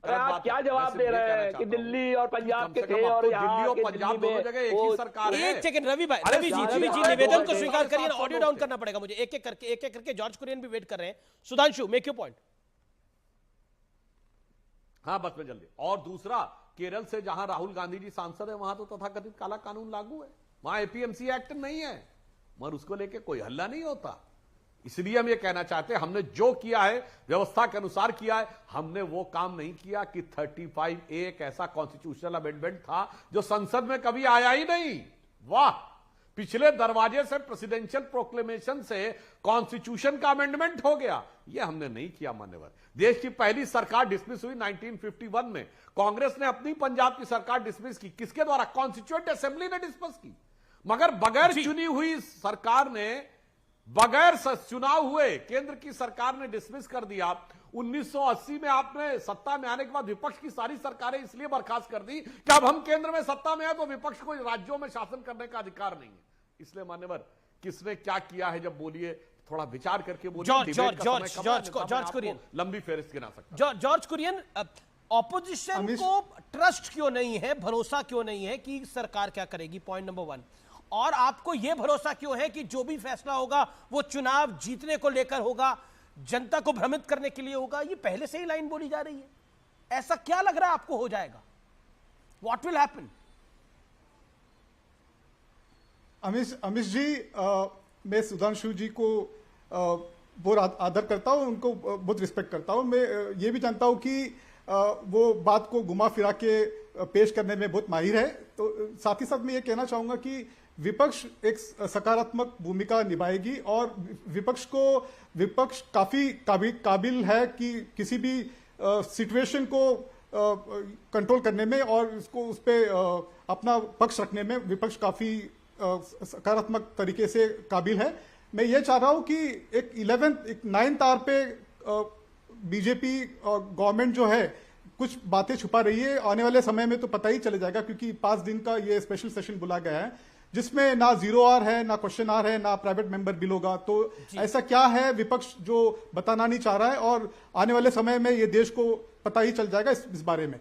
आप क्या जवाब दे रहे हैं कि दिल्ली और पंजाब के थे और दिल्ली और पंजाब दोनों जगह एक ही सरकार है। एक सेकंड रवि जी निवेदन को स्वीकार करिए, ऑडियो डाउन करना पड़ेगा मुझे एक एक करके। जॉर्ज कुरियन भी वेट कर रहे हैं। Sudhanshu, make your point. हाँ बस में जल्दी। और दूसरा, केरल से जहां राहुल गांधी जी सांसद है वहां तो तथाकथित काला कानून लागू है, वहां एपीएमसी एक्ट नहीं है, मगर उसको लेके कोई हल्ला नहीं होता। इसलिए हम ये कहना चाहते हैं, हमने जो किया है व्यवस्था के अनुसार किया है, हमने वो काम नहीं किया कि 35A एक ऐसा कॉन्स्टिट्यूशनल अमेंडमेंट था जो संसद में कभी आया ही नहीं। वाह, पिछले दरवाजे से प्रेसिडेंशियल प्रोक्लेमेशन से कॉन्स्टिट्यूशन का अमेंडमेंट हो गया, ये हमने नहीं किया मान्यवर। देश की पहली सरकार डिसमिस हुई 1951 में, कांग्रेस ने अपनी पंजाब की सरकार डिसमिस की, किसके द्वारा? कॉन्स्टिट्यूएंट असेंबली ने डिसमिस की। मगर बगैर चुनी हुई सरकार ने, बगैर चुनाव हुए केंद्र की सरकार ने डिसमिस कर दिया। 1980 में आपने सत्ता में आने के बाद विपक्ष की सारी सरकारें इसलिए बर्खास्त कर दी कि अब हम केंद्र में सत्ता में है तो विपक्ष को राज्यों में शासन करने का अधिकार नहीं है। इसलिए मान्यवर, किसने क्या किया है जब बोलिए, थोड़ा विचार करके बोलिए। जॉर्ज कुरियन, लंबी फहरिस्त गिना सकता। जॉर्ज कुरियन, ऑपोजिशन को ट्रस्ट क्यों नहीं है, भरोसा क्यों नहीं है कि सरकार क्या करेगी? Point number 1। और आपको यह भरोसा क्यों है कि जो भी फैसला होगा वो चुनाव जीतने को लेकर होगा, जनता को भ्रमित करने के लिए होगा? ये पहले से ही लाइन बोली जा रही है, ऐसा क्या लग रहा है आपको हो जाएगा? What will happen? Amish ji, मैं सुधांशु जी को बहुत आदर करता हूं, उनको बहुत रिस्पेक्ट करता हूं। मैं ये भी जानता हूं कि वो बात को घुमा फिरा के पेश करने में बहुत माहिर है। तो साथ ही साथ मैं ये कहना चाहूंगा कि विपक्ष एक सकारात्मक भूमिका निभाएगी और विपक्ष काफी काबिल है कि किसी भी सिचुएशन को कंट्रोल करने में और उस पे अपना पक्ष रखने में विपक्ष काफी सकारात्मक तरीके से काबिल है। मैं ये चाह रहा हूं कि एक 9th आवर पे बीजेपी और गवर्नमेंट जो है कुछ बातें छुपा रही है। आने वाले समय में तो पता ही चले जाएगा, क्योंकि 5 दिन का ये स्पेशल सेशन बुला गया है जिसमें ना 0 आवर है, ना क्वेश्चन आवर है, ना प्राइवेट मेंबर बिल होगा। तो ऐसा क्या है विपक्ष जो बताना नहीं चाह रहा है, और आने वाले समय में ये देश को पता ही चल जाएगा इस बारे में।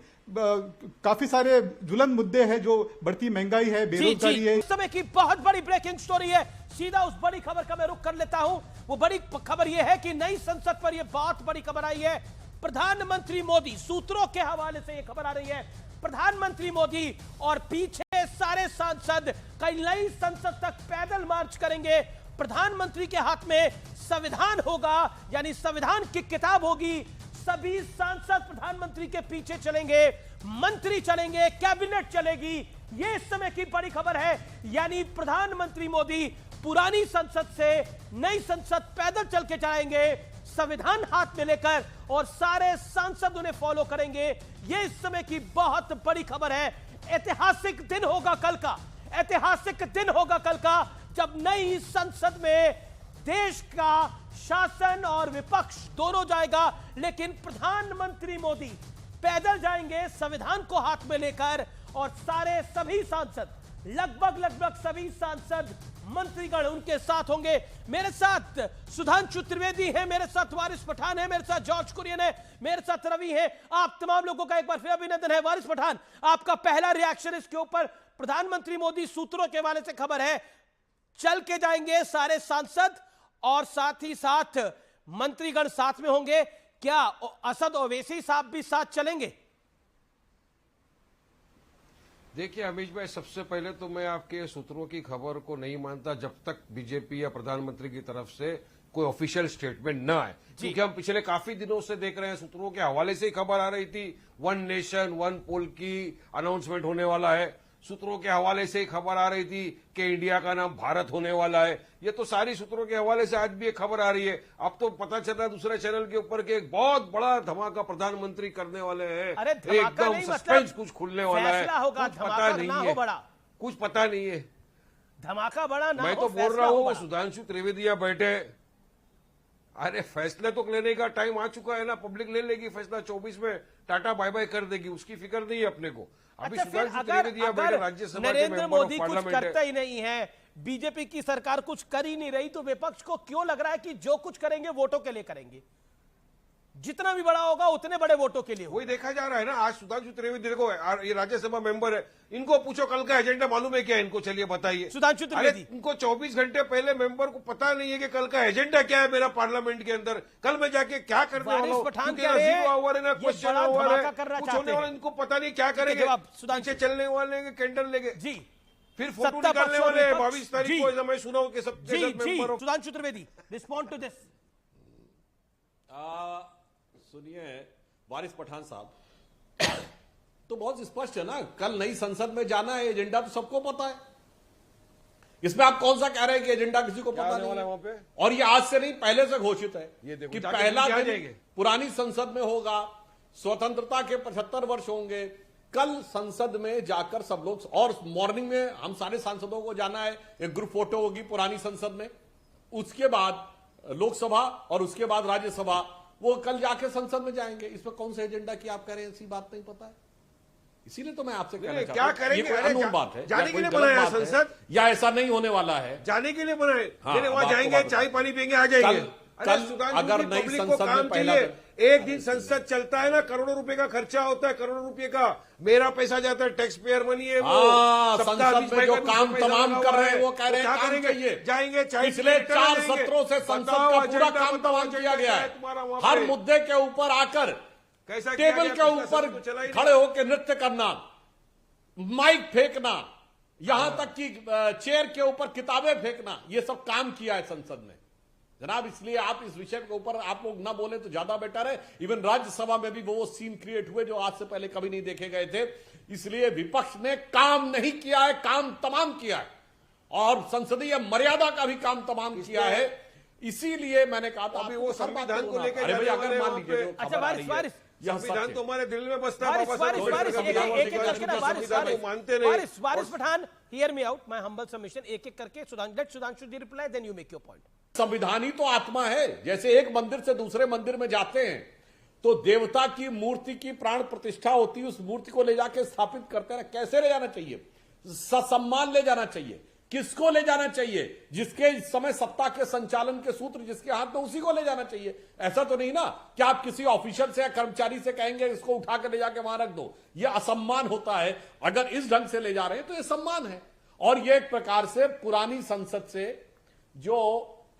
काफी सारे ज्वलंत मुद्दे हैं, जो बढ़ती महंगाई है, बेरोजगारी है। इस समय की बहुत बड़ी ब्रेकिंग स्टोरी है, सीधा उस बड़ी खबर का मैं रुख कर लेता हूं। वो बड़ी खबर यह है कि नई संसद पर यह बहुत बड़ी खबर आई है। प्रधानमंत्री मोदी, सूत्रों के हवाले से यह खबर आ रही है, प्रधानमंत्री मोदी और पीछे सारे सांसद कई नई संसद तक पैदल मार्च करेंगे। प्रधानमंत्री के हाथ में संविधान होगा, यानी संविधान की किताब होगी। सभी सांसद प्रधानमंत्री के पीछे चलेंगे, मंत्री चलेंगे, कैबिनेट चलेगी। यह इस समय की बड़ी खबर है, यानी प्रधानमंत्री मोदी पुरानी संसद से नई संसद पैदल चल के जाएंगे, संविधान हाथ में लेकर, और सारे सांसद उन्हें फॉलो करेंगे। यह इस समय की बहुत बड़ी खबर है। ऐतिहासिक दिन होगा कल का, ऐतिहासिक दिन होगा कल का, जब नई संसद में देश का शासन और विपक्ष दोनों जाएगा, लेकिन प्रधानमंत्री मोदी पैदल जाएंगे संविधान को हाथ में लेकर, और सारे सभी सांसद, लगभग सभी सांसद, मंत्रीगण उनके साथ होंगे। मेरे साथ सुधांशु त्रिवेदी है, मेरे साथ वारिस पठान है, मेरे साथ जॉर्ज कुरियन है, मेरे साथ रवि है। आप तमाम लोगों का एक बार फिर अभिनंदन है। वारिस पठान, आपका पहला रिएक्शन इसके ऊपर? प्रधानमंत्री मोदी, सूत्रों के हवाले से खबर है, चल के जाएंगे सारे सांसद और साथ ही साथ मंत्रीगण साथ में होंगे। क्या असद ओवैसी साहब भी साथ चलेंगे? देखिए अमीश भाई, सबसे पहले तो मैं आपके सूत्रों की खबर को नहीं मानता जब तक बीजेपी या प्रधानमंत्री की तरफ से कोई ऑफिशियल स्टेटमेंट न आए, क्योंकि हम पिछले काफी दिनों से देख रहे हैं सूत्रों के हवाले से ही खबर आ रही थी 1 नेशन 1 पोल की अनाउंसमेंट होने वाला है। सूत्रों के हवाले से ही खबर आ रही थी कि इंडिया का नाम भारत होने वाला है। ये तो सारी सूत्रों के हवाले से आज भी एक खबर आ रही है। अब तो पता चल रहा है दूसरे चैनल के ऊपर के एक बहुत बड़ा धमाका प्रधानमंत्री करने वाले हैं। एकदम सस्पेंस कुछ खुलने वाला है, कुछ पता नहीं है, कुछ पता नहीं है। धमाका बड़ा ना, मैं तो बोल रहा हूँ सुधांशु त्रिवेदी बैठे, अरे फैसले तो लेने का टाइम आ चुका है ना, पब्लिक ले लेगी फैसला 24 में, टाटा बाय बाय कर देगी, उसकी फिक्र नहीं है अपने को। अभी सुधांशु त्रिवेदी बैठे राज्यसभा के नरेंद्र मोदी कुछ करता ही नहीं है, बीजेपी की सरकार कुछ कर ही नहीं रही, तो विपक्ष को क्यों लग रहा है कि जो कुछ करेंगे वोटों के लिए करेंगे? जितना भी बड़ा होगा उतने बड़े वोटों के लिए वही देखा जा रहा है ना। आज सुधांशु त्रिवेदी देखो, ये राज्यसभा मेंबर है, इनको पूछो कल का एजेंडा मालूम है क्या इनको? चलिए बताइए। सुधांशु त्रिवेदी, इनको 24 घंटे पहले मेंबर को पता नहीं है कि कल का एजेंडा क्या है मेरा पार्लियामेंट के अंदर, कल मैं जाके क्या करने वाला हूं, क्योंकि ना जीरो आवर है ना क्वेश्चन आवर है, कुछ होने वाला, इनको पता नहीं क्या करेंगे। सुधांशु चलने वाले कैंडल लेके जी, फिर फोटो निकालने वाले 22 तारीख को, मैं सुना हूं कि सब member. Sudhanshu Trivedi, respond to this. सुनिए वारिस पठान साहब, तो बहुत स्पष्ट है ना, कल नई संसद में जाना है, एजेंडा तो सबको पता है। इसमें आप कौन सा कह रहे हैं कि एजेंडा किसी को पता नहीं है? वहां पे, और ये आज से नहीं पहले से घोषित है कि पहला दिन पुरानी संसद में होगा, स्वतंत्रता के 75 वर्ष होंगे। कल संसद में जाकर सब लोग, और मॉर्निंग में हम सारे सांसदों को जाना है, एक ग्रुप फोटो होगी पुरानी संसद में, उसके बाद लोकसभा और उसके बाद राज्यसभा, वो कल जाके संसद में जाएंगे। इसमें कौन सा एजेंडा की आप कह रहे हैं, ऐसी बात नहीं पता है। इसीलिए तो मैं आपसे कहना चाहता हूं, क्या करेंगे? ये कोई अनूठ बात है, जाने के लिए बनाया संसद, या ऐसा नहीं होने वाला है? जाने के लिए बनाए, वहां जाएंगे, चाय पानी पियेंगे, आ जाएंगे। कल अगर नई संसद में पहला एक दिन संसद चलता है ना, करोड़ों रुपए का खर्चा होता है, करोड़ों रुपए का मेरा पैसा जाता है, टैक्स पेयर मनी है वो। संसद में जो काम तमाम कर रहे हैं वो कह रहे हैं काम चाहिए, जाएंगे। पिछले 4 सत्रों से संसद का पूरा काम तमाम किया गया है। हर मुद्दे के ऊपर आकर टेबल के ऊपर खड़े होकर नृत्य करना, माइक फेंकना, यहां तक कि चेयर के ऊपर किताबें फेंकना, ये सब काम किया है संसद ने जनाब। इसलिए आप इस विषय के ऊपर आप लोग ना बोले तो ज्यादा बेटर है। इवन राज्यसभा में भी वो सीन क्रिएट हुए जो आज से पहले कभी नहीं देखे गए थे। इसलिए विपक्ष ने काम नहीं किया है, काम तमाम किया है, और संसदीय मर्यादा का भी काम तमाम किया है। इसीलिए मैंने कहा था अभी वो संविधान को लेकर, अरे भाई अगर मान लीजिए, अच्छा वारिस, संविधान तो हमारे दिल में बसता है, Waris Pathan, hear me out, my humble submission, एक एक करके Sudhanshu ji reply, then you make your point. संविधान ही तो आत्मा है। जैसे एक मंदिर से दूसरे मंदिर में जाते हैं तो देवता की मूर्ति की प्राण प्रतिष्ठा होती है, उस मूर्ति को ले जाके स्थापित करते हैं। कैसे ले जाना चाहिए? ससम्मान ले जाना चाहिए। किसको ले जाना चाहिए? जिसके इस समय सत्ता के संचालन के सूत्र जिसके हाथ में, उसी को ले जाना चाहिए। ऐसा तो नहीं ना कि आप किसी ऑफिशियल से या कर्मचारी से कहेंगे इसको उठा कर ले जाके वहां रख दो, यह असम्मान होता है। अगर इस ढंग से ले जा रहे हैं तो यह सम्मान है। और यह एक प्रकार से पुरानी संसद से जो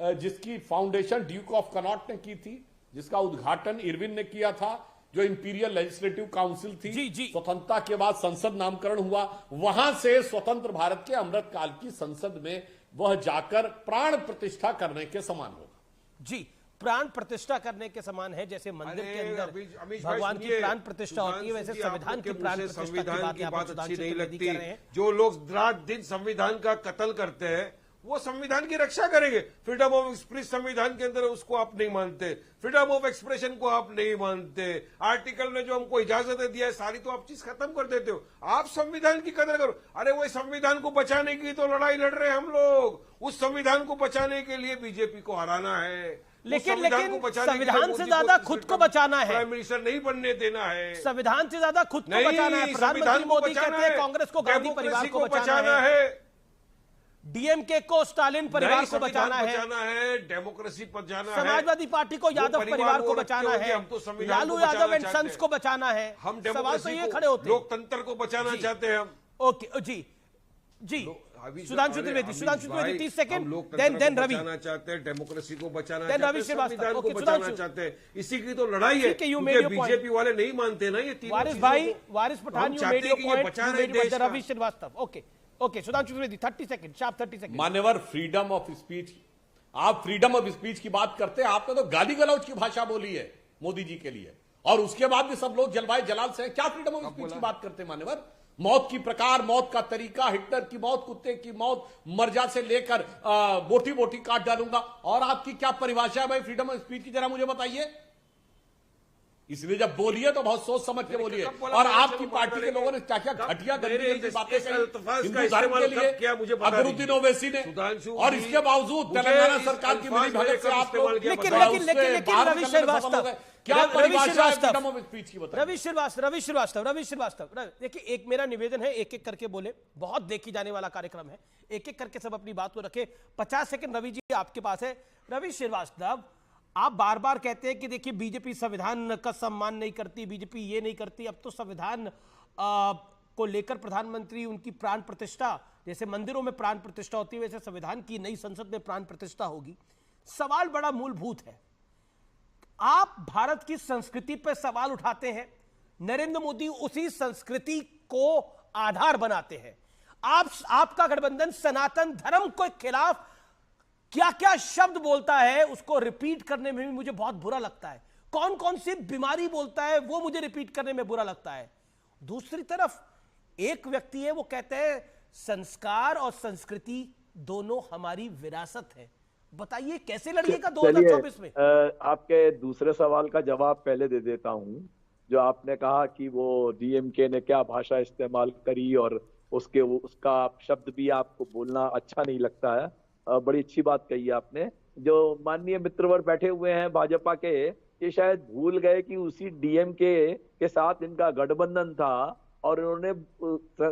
जिसकी फाउंडेशन ड्यूक ऑफ कनॉट ने की थी, जिसका उद्घाटन इरविन ने किया था, जो इंपीरियल लेजिस्लेटिव काउंसिल थी, स्वतंत्रता के बाद संसद नामकरण हुआ, वहां से स्वतंत्र भारत के अमृत काल की संसद में वह जाकर प्राण प्रतिष्ठा करने के समान होगा। जी, प्राण प्रतिष्ठा करने के समान है। जैसे मंदिर के अंदर भगवान की प्राण प्रतिष्ठा होती है, वैसे संविधान की प्राण प्रतिष्ठा की बात अच्छी नहीं लगती। जो लोग रात दिन संविधान का कत्ल करते हैं वो संविधान की रक्षा करेंगे। फ्रीडम ऑफ स्पीच संविधान के अंदर, उसको आप नहीं मानते। फ्रीडम ऑफ एक्सप्रेशन को आप नहीं मानते। आर्टिकल ने जो हमको इजाजत दिया है सारी तो आप चीज खत्म कर देते हो। आप संविधान की कदर करो। अरे वो संविधान को बचाने की तो लड़ाई लड़ रहे हैं हम लोग। उस संविधान को बचाने के लिए बीजेपी को हराना है, लेकिन संविधान से ज्यादा खुद को बचाना है। प्राइम मिनिस्टर नहीं बनने देना है। संविधान से ज्यादा खुद को बचाना है। प्रधानमंत्री मोदी कहते हैं कांग्रेस को गांधी परिवार को बचाना है, डीएमके को स्टालिन परिवार को बचाना है, डेमोक्रेसी पर जाना है, समाजवादी पार्टी को यादव परिवार को बचाना है, लालू यादव एंड सन्स को बचाना है। हम सवाल तो ये खड़े होते हैं, लोकतंत्र को बचाना चाहते हैं हम। ओके जी जी, सुधांशु त्रिवेदी 30 सेकंड, देन रवि चाहते हैं, डेमोक्रेसी को बचाना चाहते हैं, संविधान को बचाना चाहते हैं। इसी की तो लड़ाई है। बीजेपी वाले नहीं मानते ना ये तीनों। Waris Pathan, you made your point. Ravi Shrivastava, okay Sudhanshu Trivedi 30 second, sharp 30 second. मान्यवर, फ्रीडम ऑफ स्पीच, आप फ्रीडम ऑफ स्पीच की बात करते हैं। आपने तो गाली गलौज की भाषा बोली है मोदी जी के लिए, और उसके बाद भी सब लोग जलवाए जलाल से क्या फ्रीडम ऑफ स्पीच की बात करते हैं मान्यवर? मौत की प्रकार, मौत का तरीका, हिटलर की मौत, कुत्ते की मौत, मर्जा से लेकर बोटी बोटी काट डालूंगा। और आपकी क्या परिभाषा है भाई फ्रीडम ऑफ स्पीच की, जरा मुझे बताइए। इसलिए जब बोलिए तो बहुत सोच समझ के बोलिए। और आपकी पार्टी के लोगों ने क्या क्या घटिया गंदी बातें कही हिंदू धर्म के लिए, अकबरुद्दीन ओवैसी ने, और इसके बावजूद तेलंगाना सरकार की मिली भगत से आप लोग। लेकिन रवि श्रीवास्तव, क्या परिभाषा है फ्रीडम ऑफ स्पीच की बताइए। रवि श्रीवास्तव, देखिए एक मेरा निवेदन है, एक एक करके बोले, बहुत देखी जाने वाला कार्यक्रम है, एक एक करके सब अपनी बात को रखे। 50 सेकंड रवि जी आपके पास है। रवि श्रीवास्तव, आप बार बार कहते हैं कि देखिए बीजेपी संविधान का सम्मान नहीं करती, बीजेपी ये नहीं करती। अब तो संविधान को लेकर प्रधानमंत्री उनकी प्राण प्रतिष्ठा, जैसे मंदिरों में प्राण प्रतिष्ठा होती है वैसे संविधान की नई संसद में प्राण प्रतिष्ठा होगी। सवाल बड़ा मूलभूत है, आप भारत की संस्कृति पर सवाल उठाते हैं, नरेंद्र मोदी उसी संस्कृति को आधार बनाते हैं। आपका गठबंधन सनातन धर्म के खिलाफ क्या क्या शब्द बोलता है उसको रिपीट करने में भी मुझे बहुत बुरा लगता है। कौन कौन सी बीमारी बोलता है वो मुझे रिपीट करने में बुरा लगता है। दूसरी तरफ एक व्यक्ति है, वो कहते हैं संस्कार और संस्कृति दोनों हमारी विरासत है। बताइए कैसे लड़िएगा 2024 में। आपके दूसरे सवाल का जवाब पहले दे देता हूं। जो आपने कहा कि वो डीएमके ने क्या भाषा इस्तेमाल करी और उसका शब्द भी आपको बोलना अच्छा नहीं लगता है, बड़ी अच्छी बात कही आपने। जो माननीय मित्रवर बैठे हुए हैं भाजपा के, ये शायद भूल गए कि उसी डीएमके के साथ इनका गठबंधन था और इन्होंने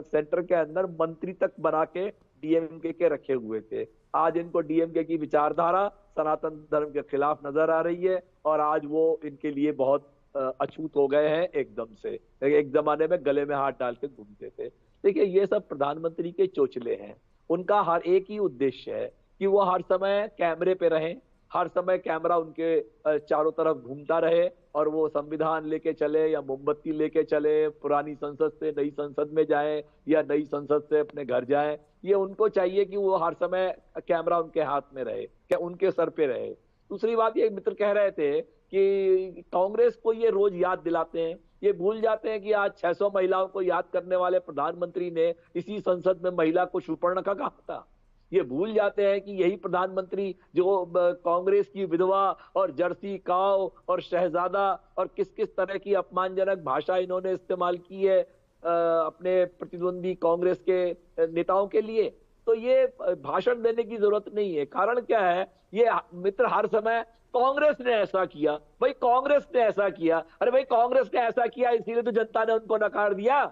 सेंटर के अंदर मंत्री तक बना के डीएमके के रखे हुए थे। आज इनको डीएमके की विचारधारा सनातन धर्म के खिलाफ नजर आ रही है और आज वो इनके लिए बहुत अछूत हो गए हैं एकदम से। एक जमाने में गले में हाथ डाल के घूमते थे। देखिए ये सब प्रधानमंत्री के चोचले हैं। उनका हर एक ही उद्देश्य है कि वो हर समय कैमरे पे रहें, हर समय कैमरा उनके चारों तरफ घूमता रहे और वो संविधान लेके चले या मोमबत्ती लेके चले, पुरानी संसद से नई संसद में जाएं या नई संसद से अपने घर जाएं। ये उनको चाहिए कि वो हर समय कैमरा उनके हाथ में रहे, क्या उनके सर पे रहे। दूसरी बात ये मित्र कह रहे थे कि कांग्रेस को ये रोज याद दिलाते हैं, ये भूल जाते हैं कि आज 600 महिलाओं को याद करने वाले प्रधानमंत्री ने इसी संसद में महिला को शूर्पणखा कहा था। ये भूल जाते हैं कि यही प्रधानमंत्री जो कांग्रेस की विधवा और जर्सी काव और शहजादा और किस किस तरह की अपमानजनक भाषा इन्होंने इस्तेमाल की है अपने प्रतिद्वंदी कांग्रेस के नेताओं के लिए। तो ये भाषण देने की जरूरत नहीं है। कारण क्या है, ये मित्र हर समय कांग्रेस ने ऐसा किया, भाई कांग्रेस ने ऐसा किया। अरे भाई कांग्रेस ने ऐसा किया इसीलिए तो जनता ने उनको नकार दिया।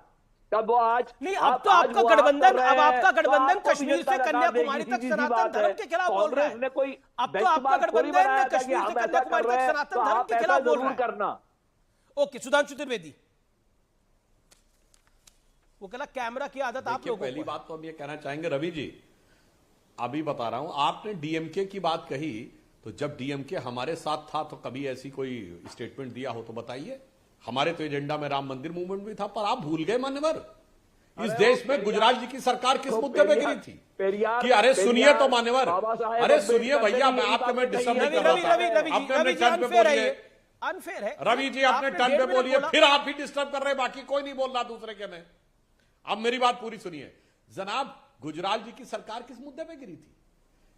तब वो आज नहीं, अब तो आपका गठबंधन, अब आपका गठबंधन कश्मीर से कन्याकुमारी तक सनातन धर्म के खिलाफ बोल रहा है। अब तो आपका गठबंधन कश्मीर से कन्याकुमारी तक सनातन धर्म के खिलाफ बोल रहा है। करना। ओके, सुधांशु त्रिवेदी, वो कहला कैमरा की आदत आप लोगों को। पहली बात तो हम ये कहना चाहेंगे रवि जी, अभी बता रहा हूं, आपने डीएमके की बात कही, तो जब डीएमके हमारे साथ था तो कभी ऐसी कोई स्टेटमेंट दिया हो तो बताइए। हमारे तो एजेंडा में राम मंदिर मूवमेंट भी था, पर आप भूल गए मान्यवर। इस देश में गुजराल जी की सरकार किस मुद्दे पे गिरी थी कि अरे सुनिए तो मान्यवर, अरे सुनिए भैया, मैं आपको मैं डिस्टर्ब नहीं कर रहा था। अपने टर्न पे बोलिए, अनफेयर है रवि जी, आपने टर्न पे बोलिए, फिर आप ही डिस्टर्ब कर रहे हैं, बाकी कोई नहीं बोल रहा दूसरे के में। अब मेरी बात पूरी सुनिए जनाब। गुजराल जी की सरकार किस मुद्दे पे गिरी थी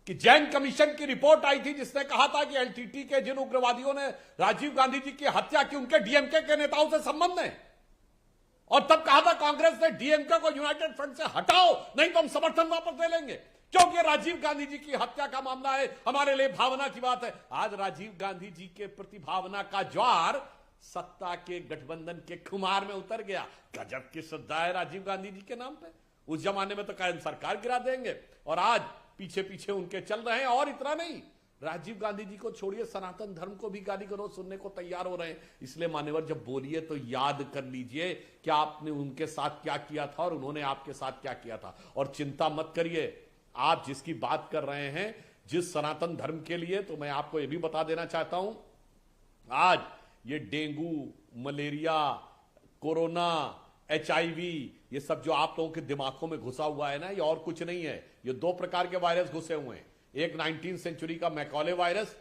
कि जैन कमीशन की रिपोर्ट आई थी जिसने कहा था कि एलटीटी के जिन उग्रवादियों ने राजीव गांधी जी की हत्या की उनके डीएमके के नेताओं से संबंध है। और तब कहा था कांग्रेस ने डीएमके को यूनाइटेड फ्रंट से हटाओ, नहीं तो हम समर्थन वापस ले लेंगे, क्योंकि राजीव गांधी जी की हत्या का मामला है, हमारे लिए भावना की बात है। आज राजीव गांधी जी के प्रति भावना का ज्वार सत्ता के गठबंधन के खुमार में उतर गया। गजब की श्रद्धा है राजीव गांधी जी के नाम पे। उस जमाने में तो कायम सरकार गिरा देंगे और आज पीछे पीछे उनके चल रहे हैं। और इतना नहीं, राजीव गांधी जी को छोड़िए, सनातन धर्म को भी गाली गलौज सुनने को तैयार हो रहे हैं। इसलिए मान्यवर जब बोलिए तो याद कर लीजिए कि आपने उनके साथ क्या किया था और उन्होंने आपके साथ क्या किया था। और चिंता मत करिए, आप जिसकी बात कर रहे हैं जिस सनातन धर्म के लिए, तो मैं आपको यह भी बता देना चाहता हूं, आज ये डेंगू, मलेरिया, कोरोना, HIV, ये सब जो आप लोगों के दिमागों में घुसा हुआ है ना, ये और कुछ नहीं है। ये दो प्रकार के वायरस घुसे हुए हैं, एक 19वीं सेंचुरी का मैकॉले वायरस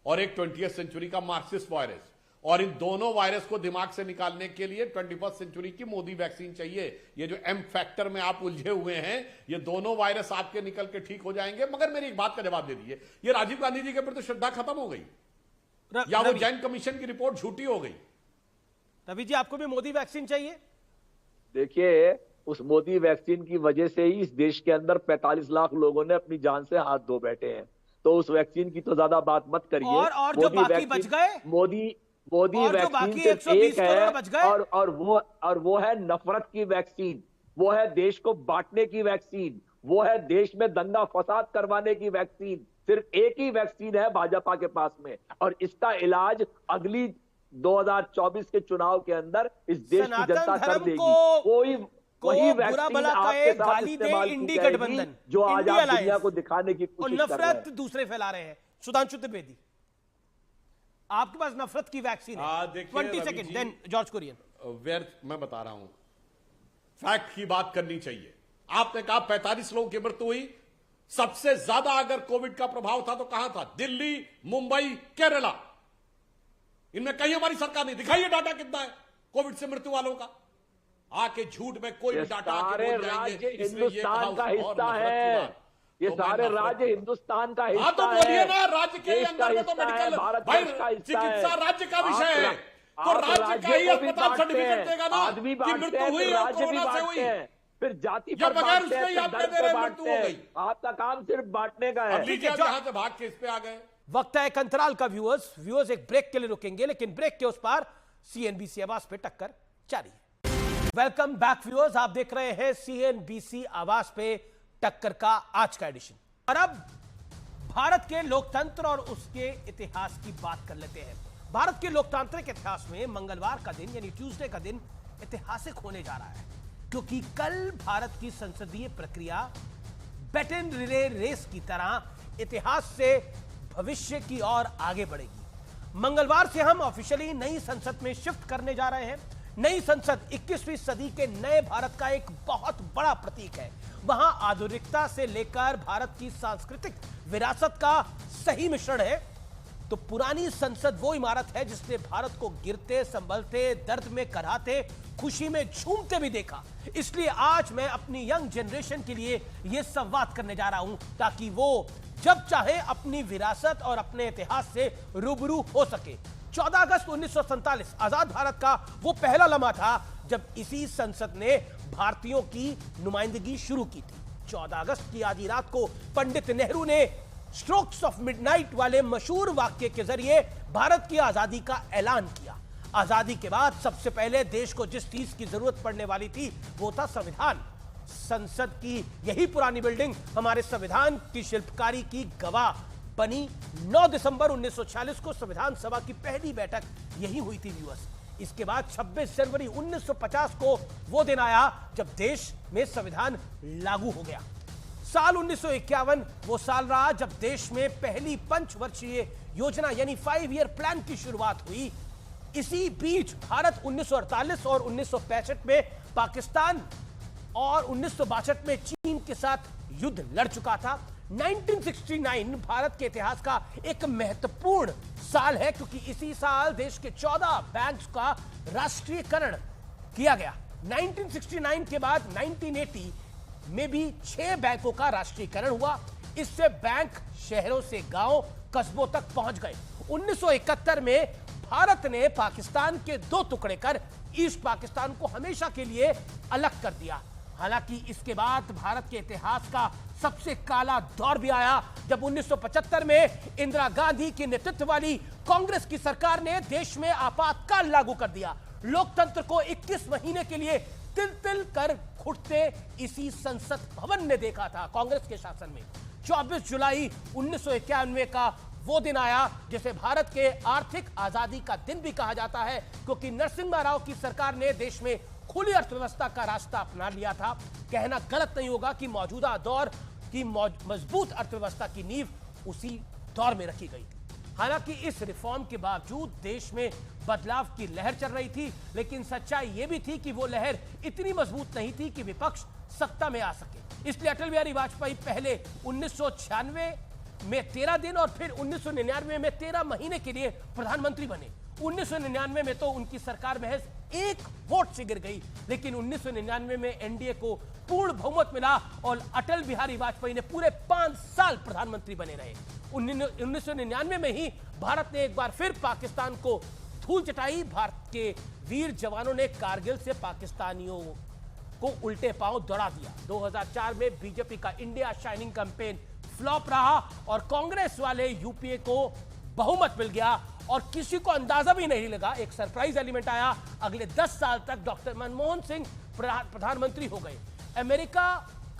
और एक 20वीं सेंचुरी का मार्क्सिस्ट वायरस। और इन दोनों वायरस को दिमाग से निकालने के लिए 21वीं सेंचुरी की मोदी वैक्सीन चाहिए। ये जो M फैक्टर में आप उलझे हुए हैं, ये दोनों वायरस आपके निकल के ठीक हो जाएंगे। मगर मेरी एक बात का जवाब दे दीजिए, ये राजीव गांधी जी के प्रति श्रद्धा खत्म हो गई या वो जैन कमीशन की रिपोर्ट झूठी हो गई? रवि जी, आपको भी मोदी वैक्सीन चाहिए? देखिए, उस मोदी वैक्सीन की वजह से ही इस देश के अंदर 45 लाख लोगों ने अपनी जान से हाथ धो बैठे हैं। तो उस वैक्सीन की तो ज्यादा बात मत करिए। और जो बाकी बच गए, मोदी वैक्सीन सिर्फ एक है और वो है नफरत की वैक्सीन, वो है देश को बांटने की वैक्सीन, वो है देश में दंगा फसाद करवाने की वैक्सीन। सिर्फ एक ही वैक्सीन है भाजपा के पास में, और इसका इलाज अगली 2024 के चुनाव के अंदर इस देश की जनता कर देगी। कोई वही वैक्सीन आपके साथ इस्तेमाल की जाएगी जो आज आप दुनिया को दिखाने की कोशिश कर रहे हैं। नफरत दूसरे फैला रहे हैं। सुधांशु त्रिवेदी, आपके पास नफरत की वैक्सीन है। 20 सेकंड, देन जॉर्ज कुरियन। मैं बता रहा हूं, फैक्ट की बात करनी चाहिए। आपने कहा 45 लोगों की मृत्यु हुई, सबसे ज्यादा अगर कोविड का प्रभाव था तो कहां था? दिल्ली, मुंबई, केरला। इनमें कहीं हमारी सरकार नहीं। दिखाइए डाटा कितना है कोविड से मृत्यु वालों का। आके झूठ में कोई भी डाटा सारे राज्य हिंदुस्तान का हिस्सा है। ये सारे राज्य हिंदुस्तान का हिस्सा है। तो बोलिए ना, राज्य के अंदर में तो मेडिकल भाई चिकित्सा राज्य का विषय है, तो राज्य का ही अस्पताल सर्टिफिकेट देगा ना कि मृत्यु हुई और कोरोना से हुई। फिर जाति पर बांटते हैं, फिर धर्म पर बांटते हैं। आपका काम सिर्फ बांटने का है। जहां से भाग के इस पे आ गए। वक्त है एक अंतराल का। व्यूअर्स एक ब्रेक के लिए रुकेंगे, लेकिन ब्रेक के उस पार सीएनबीसी आवाज पे टक्कर जारी है। वेलकम बैक व्यूअर्स, आप देख रहे हैं सीएनबीसी आवाज पे टक्कर का आज का एडिशन। और अब भारत के लोकतंत्र और उसके इतिहास की बात कर लेते हैं। भारत के लोकतांत्रिक इतिहास में मंगलवार का दिन यानी ट्यूसडे का दिन ऐतिहासिक होने जा रहा है, क्योंकि कल भारत की संसदीय प्रक्रिया बैटन रिले रेस की तरह इतिहास से भविष्य की ओर आगे बढ़ेगी। मंगलवार से हम ऑफिशियली नई संसद में शिफ्ट करने जा रहे हैं। नई संसद 21वीं सदी के नए भारत का एक बहुत बड़ा प्रतीक है। वहां आधुनिकता से लेकर भारत की सांस्कृतिक विरासत का सही मिश्रण है। तो पुरानी संसद वो इमारत है जिसने भारत को गिरते, संभलते, दर्द में कराहते, खुशी में झूमते भी देखा। इसलिए आज मैं अपनी यंग जनरेशन के लिए यह संवाद करने जा रहा हूं, ताकि वो जब चाहे अपनी विरासत और अपने इतिहास से रूबरू हो सके। 14 अगस्त 1947 आजाद भारत का वो पहला लम्हा था जब इसी संसद ने भारतीयों की नुमाइंदगी शुरू की थी। 14 अगस्त की आधी रात को पंडित नेहरू ने स्ट्रोक्स ऑफ मिडनाइट वाले मशहूर वाक्य के जरिए भारत की आजादी का ऐलान किया। आजादी के बाद सबसे पहले देश को जिस चीज की जरूरत पड़ने वाली थी वो था संविधान। संसद की यही पुरानी बिल्डिंग हमारे संविधान की शिल्पकारी की गवाह बनी। 9 दिसंबर 1946 को संविधान सभा की पहली बैठक यही हुई थी व्यूअर्स। इसके बाद 26 जनवरी 1950 को वो दिन आया जब देश में संविधान लागू हो गया। साल 1951 वो साल रहा जब देश में पहली पंचवर्षीय योजना यानी 5 ईयर प्लान की शुरुआत हुई। इसी बीच भारत 1948 और 1965 में पाकिस्तान और 1962 में चीन के साथ युद्ध लड़ चुका था। 1969 भारत के इतिहास का एक महत्वपूर्ण साल है, क्योंकि इसी साल देश के 14 बैंक्स का राष्ट्रीयकरण किया गया। 1969 के बाद 1980 में भी 6 बैंकों का राष्ट्रीयकरण हुआ। इससे बैंक शहरों से गांव, कस्बों तक पहुंच गए। 1971 में भारत ने पाकिस्तान के 2 टुकड़े कर ईस्ट पाकिस्तान को हमेशा के लिए अलग कर दिया। हालांकि इसके बाद भारत के इतिहास का सबसे काला दौर भी आया जब 1975 में इंदिरा गांधी के नेतृत्व वाली कांग्रेस की सरकार ने देश में आपातकाल लागू कर दिया। लोकतंत्र को 21 महीने के लिए तिल तिल कर घुटते इसी संसद भवन ने देखा था कांग्रेस के शासन में। 24 जुलाई 1991 का वो दिन आया जिसे भारत के आर्थिक आजादी का दिन भी कहा जाता है, क्योंकि नरसिम्हा राव की सरकार ने देश में खुली अर्थव्यवस्था का रास्ता अपना लिया था। कहना गलत नहीं होगा कि मौजूदा दौर की मजबूत अर्थव्यवस्था की नींव उसी दौर में रखी गई थी। हालांकि इस रिफॉर्म के बावजूद देश में बदलाव की लहर चल रही थी, लेकिन सच्चाई यह भी थी कि वो लहर इतनी मजबूत नहीं थी कि विपक्ष सत्ता में आ सके। इसलिए अटल बिहारी वाजपेयी पहले 1996 में 13 दिन और फिर 1999 में 13 महीने के लिए प्रधानमंत्री बने। 1999 में तो उनकी सरकार महज 1 वोट से गिर गई, लेकिन 1999 में एनडीए को पूर्ण बहुमत मिला और अटल बिहारी वाजपेयी ने पूरे 5 साल प्रधानमंत्री बने रहे। 1999 में ही भारत ने एक बार फिर पाकिस्तान को धूल चटाई। भारत के वीर जवानों ने कारगिल से पाकिस्तानियों को उल्टे पांव दौड़ा दिया। 2004 में बीजेपी का इंडिया शाइनिंग कैंपेन फ्लॉप रहा और कांग्रेस वाले यूपीए को बहुमत मिल गया और किसी को अंदाजा भी नहीं लगा, एक सरप्राइज एलिमेंट आया। अगले 10 साल तक डॉक्टर मनमोहन सिंह प्रधानमंत्री हो गए। अमेरिका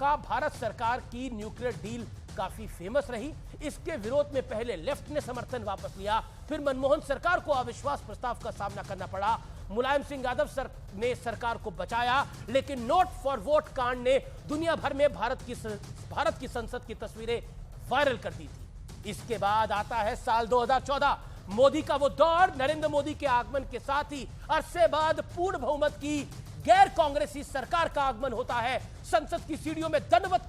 का भारत सरकार की न्यूक्लियर डील काफी फेमस रही। इसके विरोध में पहले लेफ्ट ने समर्थन वापस लिया, फिर मनमोहन सरकार को अविश्वास प्रस्ताव का सामना करना पड़ा। मुलायम सिंह यादव ने सरकार को बचाया, लेकिन नोट फॉर वोट कांड ने दुनिया भर में भारत की संसद की तस्वीरें वायरल कर दी थी। इसके बाद आता है साल 2014, मोदी का वो दौर। नरेंद्र मोदी के आगमन के साथ ही अरसे बाद पूर्ण बहुमत की गैर कांग्रेसी सरकार का आगमन होता है। संसद की सीढ़ियों में दंडवत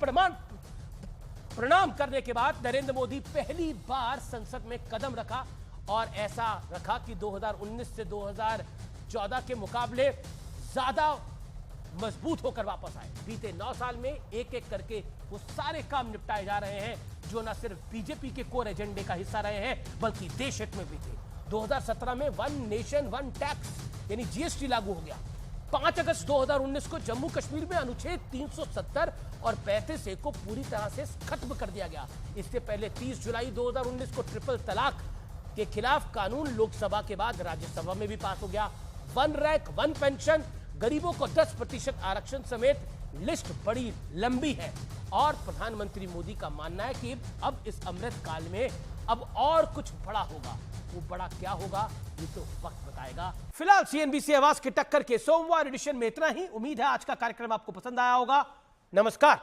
प्रणाम करने के बाद नरेंद्र मोदी पहली बार संसद में कदम रखा, और ऐसा रखा कि 2019 से 2014 के मुकाबले ज्यादा मजबूत होकर वापस आए। बीते 9 साल में एक एक करके वो सारे काम निपटाए जा रहे हैं जो न सिर्फ बीजेपी के कोर एजेंडे का हिस्सा रहे हैं बल्कि देश हित में भी थे। 2017 में वन नेशन वन टैक्स यानी जीएसटी लागू हो गया। 5 अगस्त 2019 को जम्मू कश्मीर में अनुच्छेद 370 और 35A को पूरी तरह से खत्म कर दिया गया। इससे पहले 30 जुलाई 2019 को ट्रिपल तलाक के खिलाफ कानून लोकसभा के बाद राज्यसभा में भी पास हो गया। वन रैंक वन पेंशन, गरीबों को 10% आरक्षण समेत लिस्ट बड़ी लंबी है। और प्रधानमंत्री मोदी का मानना है कि अब इस अमृत काल में अब और कुछ बड़ा होगा। वो बड़ा क्या होगा ये तो वक्त बताएगा। फिलहाल सीएनबीसी आवाज की टक्कर के सोमवार एडिशन में इतना ही। उम्मीद है आज का कार्यक्रम आपको पसंद आया होगा। नमस्कार।